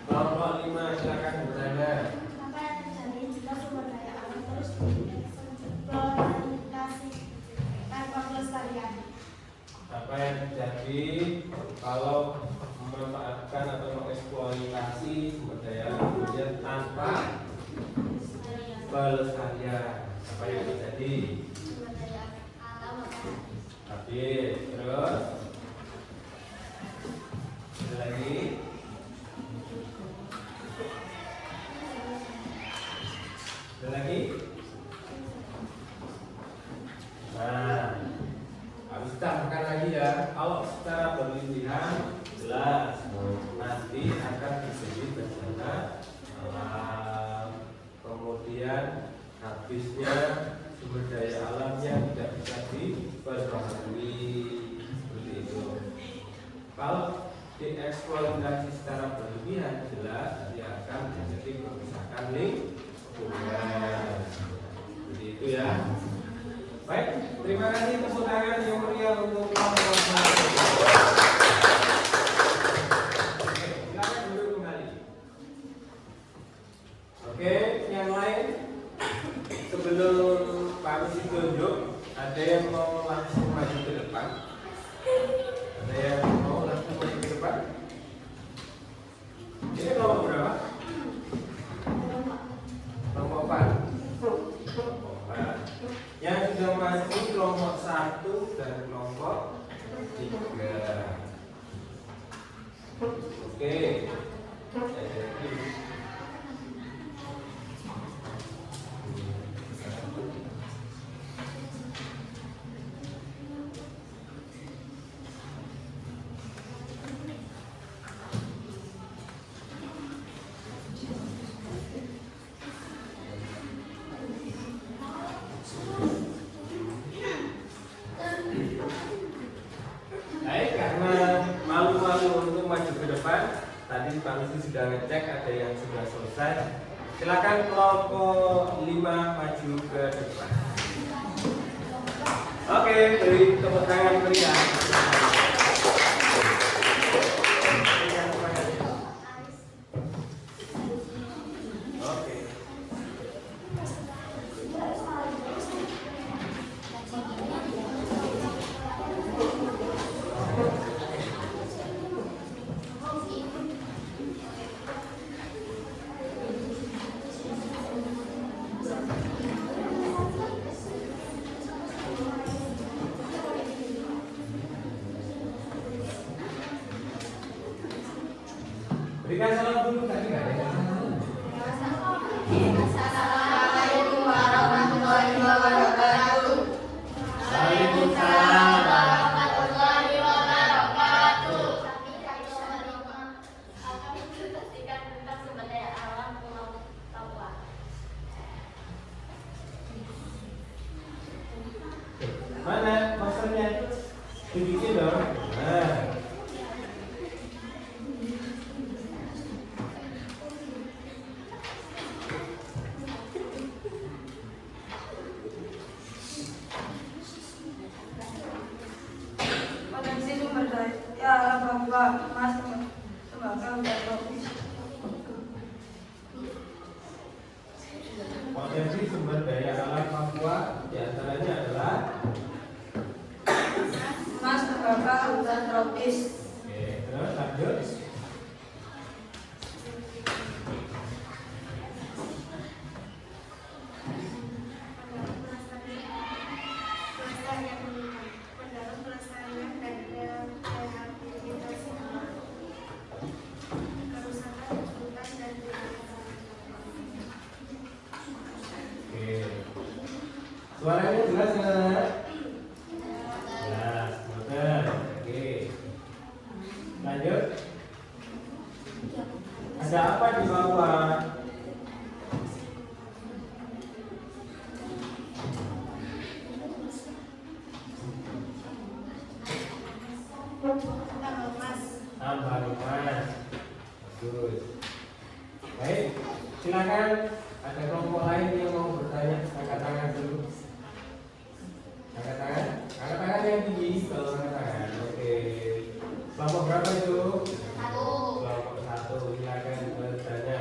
Kelompok 5, silakan bertanya. Apa yang terjadi jika sumber daya alam terus eksploitasi tanpa pelestarian? Apa yang terjadi kalau memanfaatkan atau mengeksploitasi sumber daya alam kemudian tanpa pelestarian? Apa yang terjadi? Sumber daya alam Habis, terus ada lagi? Ada lagi? Nah, harus tambahkan lagi ya. Kalau secara berlebihan jelas nanti akan terjadi bencana alam. Kemudian habisnya sumber daya alamnya tidak bisa diperbaharui seperti itu. Kalau dieksploitasi secara berlebihan jelas nanti akan terjadi kerusakan lingkungan. Seperti itu ya. Baik, terima kasih tepuk tangan yang meriah untuk kelompok satu. Oke, silakan duduk kembali. Oke, yang lain sebelum Pak Misi tunjuk, ada yang mau langsung maju ke depan? Ada yang mau langsung maju ke depan? Ini kelompok berapa? Kelompok 4. Yang sudah maju kelompok 1 dan kelompok 3. Oke. Baik, karena malu-malu untuk maju ke depan, tadi Pak Misi sudah ngecek ada yang sudah selesai. Silakan kelompok 5 maju ke depan. Oke, beri tepuk tangan meriah. Oke. Berikan salam dulu tadi nggak ada yang salam. Assalamualaikum warahmatullahi wabarakatuh. Waalaikumsalam. Warahmatullahi wabarakatuh. Kami diskusikan tentang sumber daya alam Pulau Papua. Mana maksudnya? Tunjukin dong. Nah. Potensi sumber daya alam Papua, emas, tembakau, dan tropis. Potensi sumber daya alam Papua diantaranya adalah Emas, tembakau, dan tropis. oke, terus lanjut. Oke. Suaranya jelas nggak? Jelas, betul. Oke. Lanjut. Ada apa di bawah? Tambah emas. Bagus. Baik, silakan. Ada kelompok lain yang mau bertanya, angkat tangan dulu. Angkat tangan, angkat tangan yang tinggi kalau angkat tangan. Oke. Kelompok berapa itu? Kelompok 1, silakan bertanya.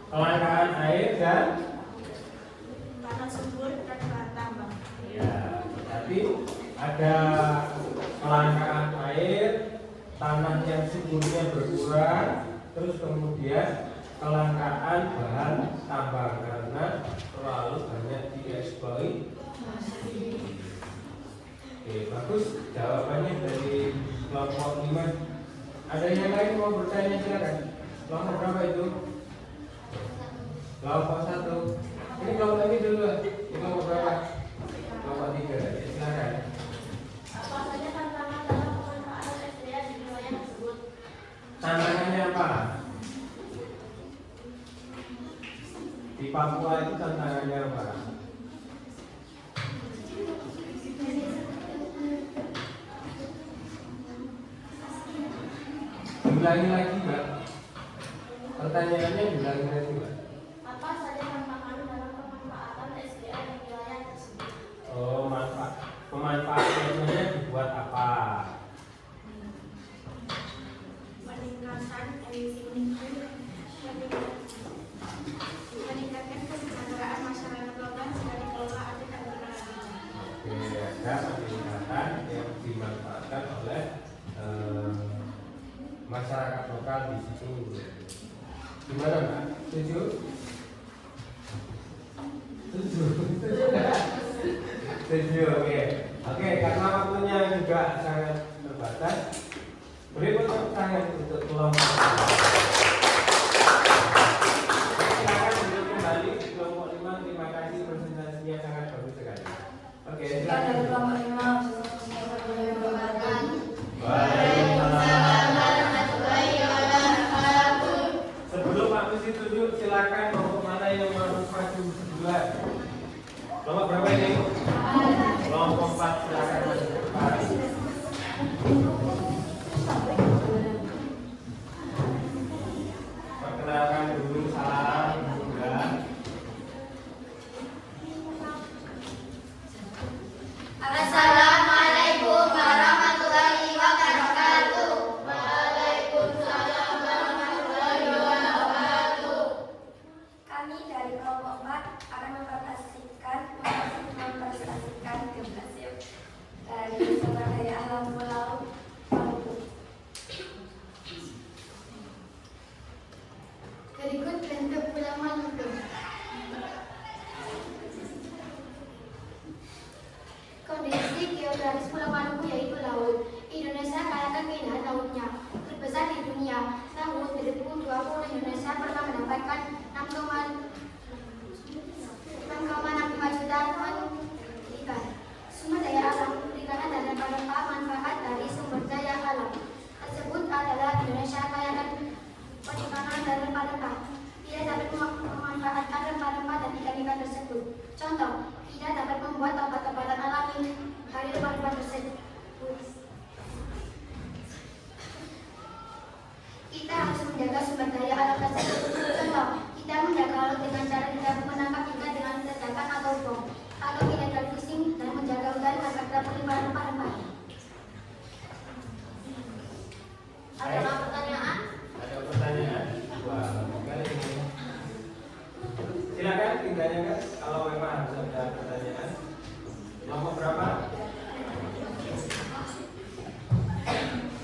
Kelangkaan air dan ya, tapi ada kelangkaan air, tanah yang suburnya berkurang, terus kemudian kelangkaan bahan tambang karena terlalu banyak dieksploitasi. Oke, bagus jawabannya dari kelompok 5. Ada yang lain mau bertanya, silakan. Kelompok berapa itu? Kelompok 1. Ini kelompok ini dulu. Ini kelompok berapa? Kelompok 3. Ya, silakan. Apa saja tantangan dalam pemanfaatan SDA di wilayah tersebut? Tantangannya apa? Di Papua itu tantangannya apa? Ulangi lagi, Mbak. Pertanyaannya diulangi lagi, Mbak. Apa saja tantangan dalam pemanfaatan SDA di wilayah tersebut? Oh, pemanfaatannya dibuat apa? Meningkatkan emisi lingkungan, meningkatkan kesejahteraan masyarakat lokal jika dikelola adat dan budaya. Oke, ada peningkatan yang dimanfaatkan oleh masyarakat lokal di situ. Gimana, Mbak? Setuju? Setuju, oke. Oke, karena waktunya juga sangat terbatas, beri tepuk tangan untuk kelompok. Silakan duduk kembali di kelompok 5. Terima kasih, presentasinya sangat bagus sekali. Oke, Kita dari silakan. kelompok 5. Sebelum Pak Misi tunjuk, silakan kelompok mana yang mau maju sebelah. Kelompok berapa ini? Kelompok 4, silakan maju ke depan.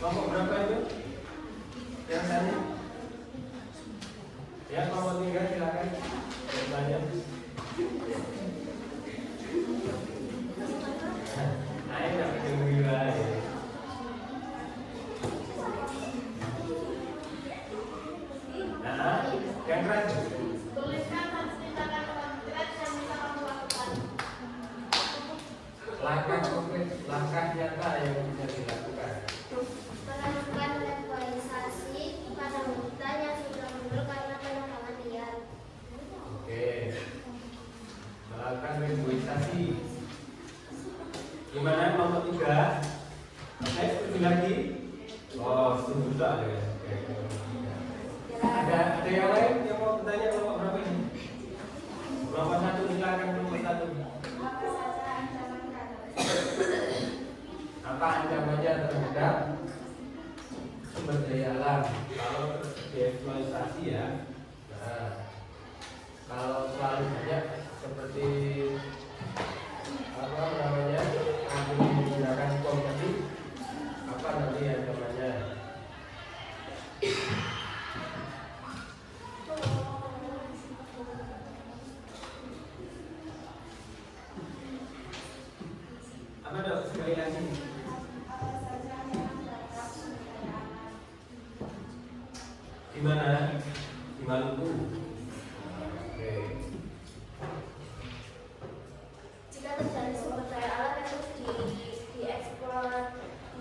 Kelompok berapa itu? Yang tanya? Ya, kelompok 3 silakan. Bertanya. Ayo dapat yang ya. Nah, yang keras. Tuliskan dan ceritakan konkret yang bisa kamu lakukan. Langkah konkret, langkah nyata yang bisa dilakukan. Melakukan revitalisasi pada hutan yang sudah mundur karena penanaman liar. Oke. Melakukan reboisasi. Gimana kelompok 3? Oke, setuju lagi? Oh, setuju tak ya? Oke. Ada yang lain yang mau bertanya kelompok berapa ini? Kelompok 1 silakan kelompok 1. Apa saja ancaman terhadap Apa ancamannya terhadap sumber daya alam? Kalau dieksploitasi ya. Nah, kalau selalu banyak seperti apa namanya, ambil menggunakan bom tadi, apa nanti ancamannya? Apa dok? Sekali lagi. Di mana? Di Maluku. Oke. jika terjadi sumber daya alam yang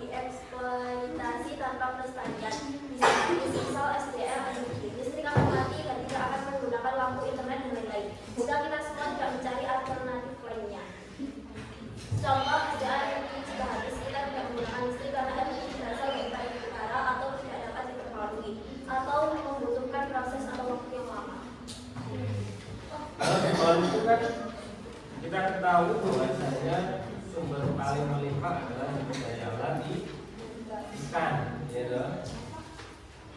dieksploitasi tanpa pelestarian, misal SDM energi, listrik akan mati dan tidak akan menggunakan lampu internet dan lain-lain. Jika kita semua tidak mencari alternatif lainnya. Contoh kerjaan energi jika habis kita tidak menggunakan listrik karena energi berasal dari plate utara atau tidak dapat diperbarui atau membutuhkan proses atau waktu yang lama. Kalau di Maluku kan kita ketahui bahwasanya sumber paling melimpah adalah sumber daya alam ikan, ya toh?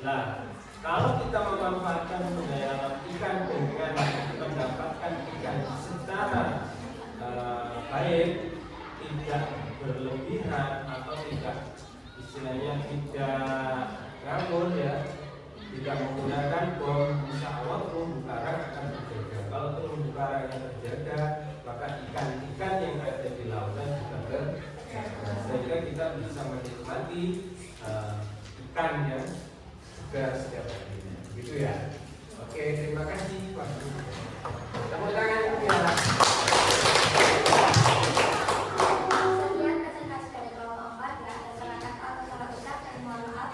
Nah, kalau kita memanfaatkan sumber daya alam ikan dengan mendapatkan ikan secara baik, tidak berlebihan atau tidak istilahnya tidak ngawur ya, tidak menggunakan bom, insya Allah terumbu karang akan terjaga. Kalau terumbu karang yang terjaga, maka ikan-ikan yang ada di lautan juga terjaga, sehingga kita bisa menikmati ikan yang segar setiap harinya, gitu ya. Oke, terima kasih Pak. Tepuk tangan ya. Sekian presentasi dari kelompok 4. Bila ada salah kata atau salah ucap, kami mohon maaf.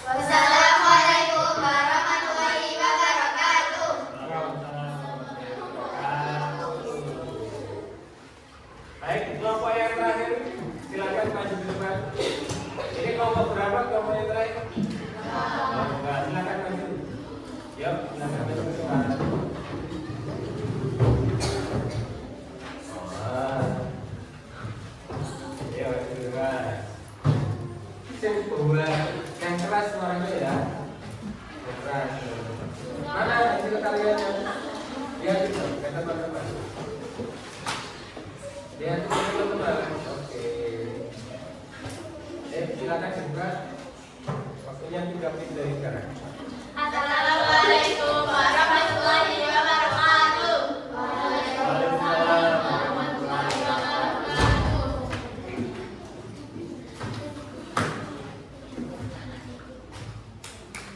Wassalamualaikum warahmatullahi wabarakatuh. Baik, kelompok yang terakhir silakan maju ke depan. Ini kelompok berapa kelompok yang terakhir? Kelompok, silakan maju. Yuk, silakan maju ke depan. Ayo, maju ke depan. Yang keras suaranya ya. Yang keras. Mana sekretariatnya? Lihat itu, ke teman-teman. Lihat itu teman-teman. Oke. Silakan juga. Waktunya 3 menit dari sekarang. Assalamualaikum warahmatullahi wabarakatuh. Waalaikumsalam warahmatullahi wabarakatuh.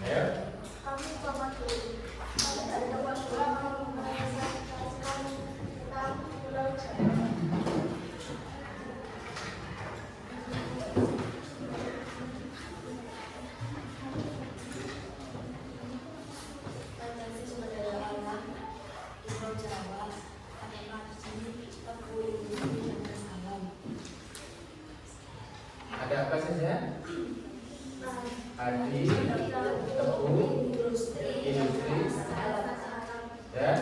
Ayo. Kami kelompok 2. Kami dari kelompok 2 mau mempresentasikan tentang Pulau Jawa. Potensi sumber daya alam di Pulau Jawa adalah di sini tebu industri dan gas alam. Ada apa saja? Padi, tebu, industri, ya,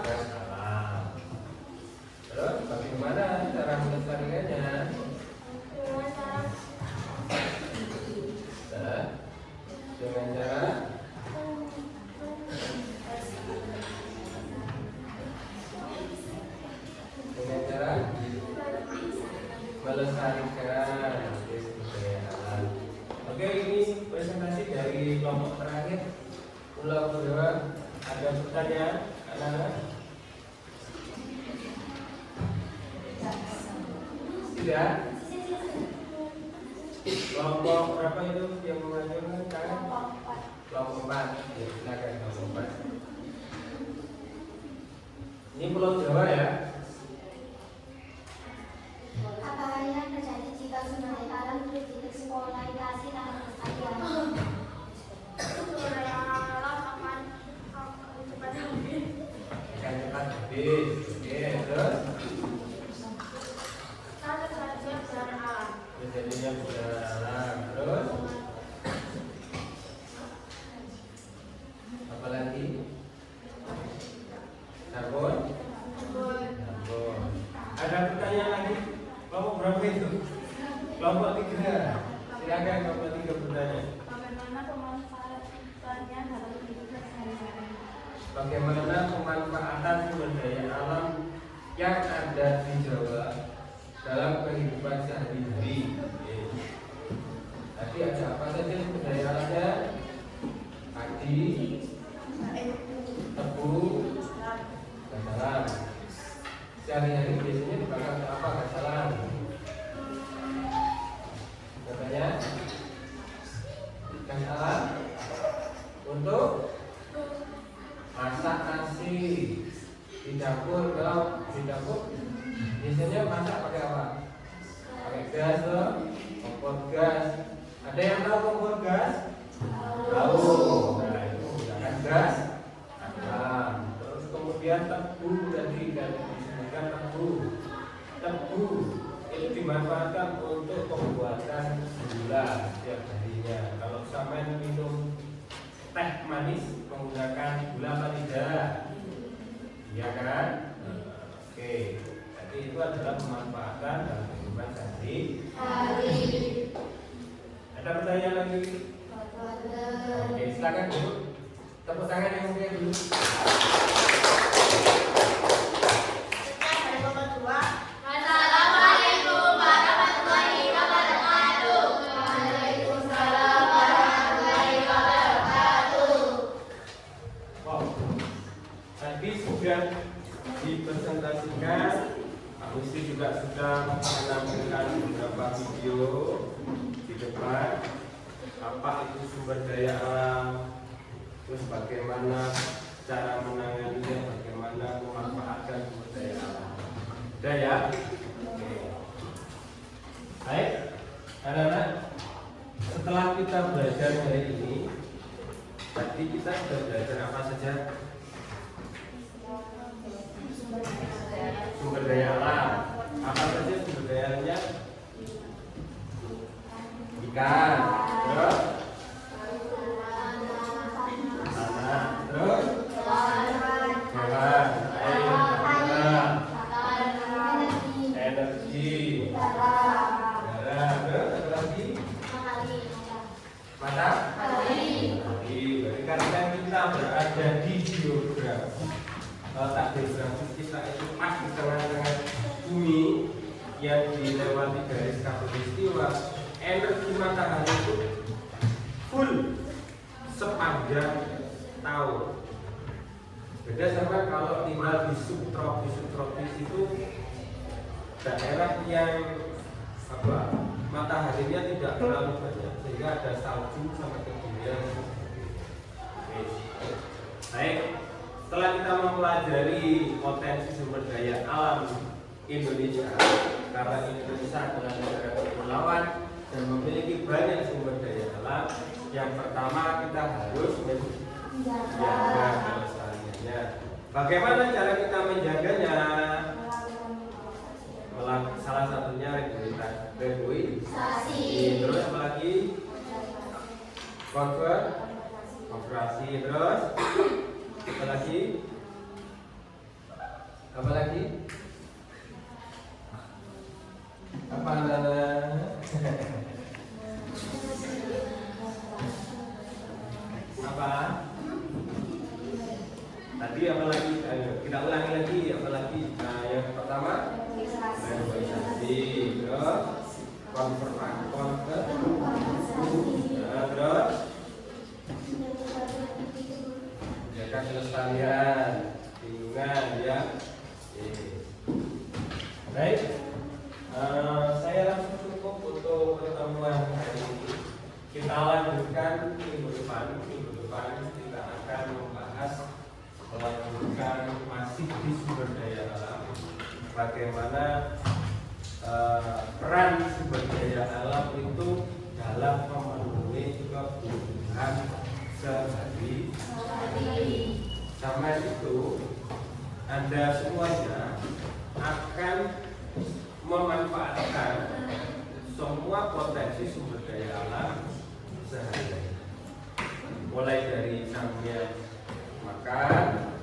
gas alam. Terus bagaimana cara melestarikannya? Dengan cara melestarikan bukan. Oke, sumber daya alam. Oke, ini presentasi dari kelompok terakhir. Pulau Jawa. Ada pertanyaan? Anak-anak? Tidak? Kelompok berapa itu yang mengajukan tangan? Kelompok 4. Ya, silakan kelompok 4. Ini Pulau Jawa ya. Apa yang terjadi jika sumber daya alam dieksploitasi tanpa pelestarian? Sumber daya alam akan cepat habis. Akan cepat habis. Oke, terus Terjadinya bencana alam. terjadinya bencana alam. Terus apa lagi? Karbon. Karbon. Ada pertanyaan lagi? Kelompok berapa itu? Kelompok 3. Silakan kelompok 3 bertanya. Bagaimana pemanfaatannya dalam kehidupan sehari-hari? Bagaimana pemanfaatan sumber daya alam yang ada di Jawa dalam kehidupan sehari-hari? Tadi ada apa saja sumber daya alamnya? Padi, tebu, gasalan. Sehari-hari biasanya dibakar untuk apa gasalan? Katanya gasalan untuk masak nasi di dapur. Kalau di dapur biasanya masak pakai apa? Pakai gas loh, kompor gas. Ada yang tahu kompor gas? Tahu. Nah itu menggunakan gas alam. Terus kemudian tebu tadi dan disebutkan tebu. Tebu itu dimanfaatkan untuk pembuatan gula setiap harinya. Kalau sampai minum teh manis menggunakan gula apa tidak? Iya kan? Oke. Jadi itu adalah pemanfaatan dalam kehidupan sehari-hari. Ada pertanyaan lagi? Oke, silakan dulu. Tepuk tangan yang mulia dulu. Assalamualaikum warahmatullahi wabarakatuh. Waalaikumsalam warahmatullahi wabarakatuh. Wow. Tadi sudah dipresentasikan. Pak Musti juga sudah menampilkan beberapa video di depan. Apa itu sumber daya alam, terus bagaimana cara menanganinya, bagaimana memanfaatkan sumber daya alam. Sudah ya? Oke. Baik, anak-anak, setelah kita belajar hari ini, tadi kita sudah belajar apa saja? Sumber daya alam. Apa saja sumber daya alamnya? Ikan, terus tanah, terus hewan, air, tanah, energi, darah, terus apa lagi? Mata? Matahari. Berarti kan kita berada di geografi. Letak geografi kita itu pas di tengah-tengah bumi yang dilewati garis khatulistiwa. Energi matahari itu full sepanjang tahun. Beda sama kalau tinggal di subtropis itu daerah yang mataharinya tidak terlalu banyak sehingga ada salju sama ketinggian. Baik, setelah kita mempelajari potensi sumber daya alam Indonesia, karena Indonesia adalah negara kepulauan dan memiliki banyak sumber daya alam, yang pertama kita harus menjaga kelestariannya. Bagaimana cara kita menjaganya? Salah satunya regulasi. Terus apa lagi? Konservasi. Terus apa lagi? Apa lagi? Apa apa? Tadi apa lagi? Kita ulangi lagi. Apa lagi? Nah, yang pertama regulasi, terus memperlakukan ke terus jaga kelestarian lingkungan ya. Baik, saya langsung cukup untuk pertemuan hari ini. Kita lanjutkan minggu depan kita akan membahas melanjutkan masih di sumber daya alam, bagaimana peran sumber daya alam itu dalam memenuhi kebutuhan sehari-hari. Sama itu Anda semuanya akan memanfaatkan semua potensi sumber daya alam sehari-hari, mulai dari sambil makan,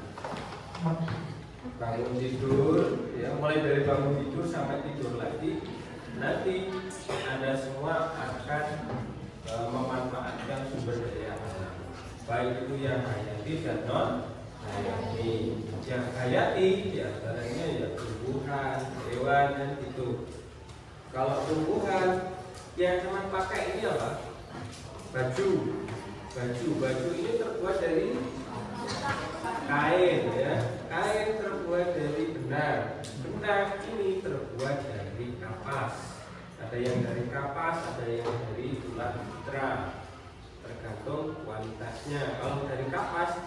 bangun tidur, ya, mulai dari bangun tidur sampai tidur lagi. Nanti Anda semua akan memanfaatkan sumber daya alam, baik itu yang hayati dan non hayati. Yang hayati diantaranya ya tumbuhan, hewan dan itu. Kalau tumbuhan yang cuma pakai ini apa? Baju ini terbuat dari kain ya. Kain terbuat dari benang ini terbuat dari kapas. Ada yang dari kapas, ada yang dari tulang mitra, tergantung kualitasnya. Kalau dari kapas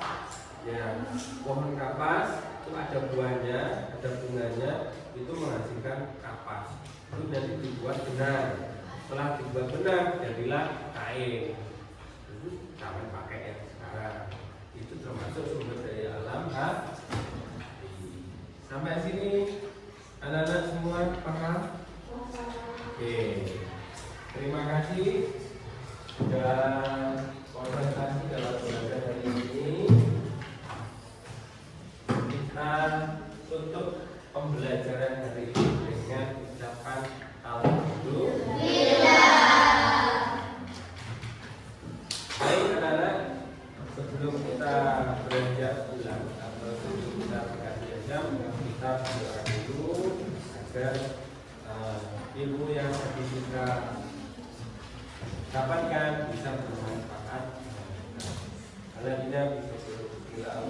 ya, pohon kapas itu ada buahnya, ada bunganya, itu menghasilkan kapas. Itu nanti dibuat benang. Setelah dibuat benang jadilah kain. Itu jangan pakai yang sekarang. Itu termasuk sumber daya alam Sampai sini anak-anak semua paham? Oke. Terima kasih sudah konsentrasi dalam belajar hari ini. Kita tutup pembelajaran hari ini dengan ucapan alhamdulillah. Baik anak-anak, sebelum kita beranjak pulang atau sebelum kita berganti jam, kita berdoa dulu agar ilmu yang tadi kita dapatkan bisa bermanfaat. Karena kita bisa berdoa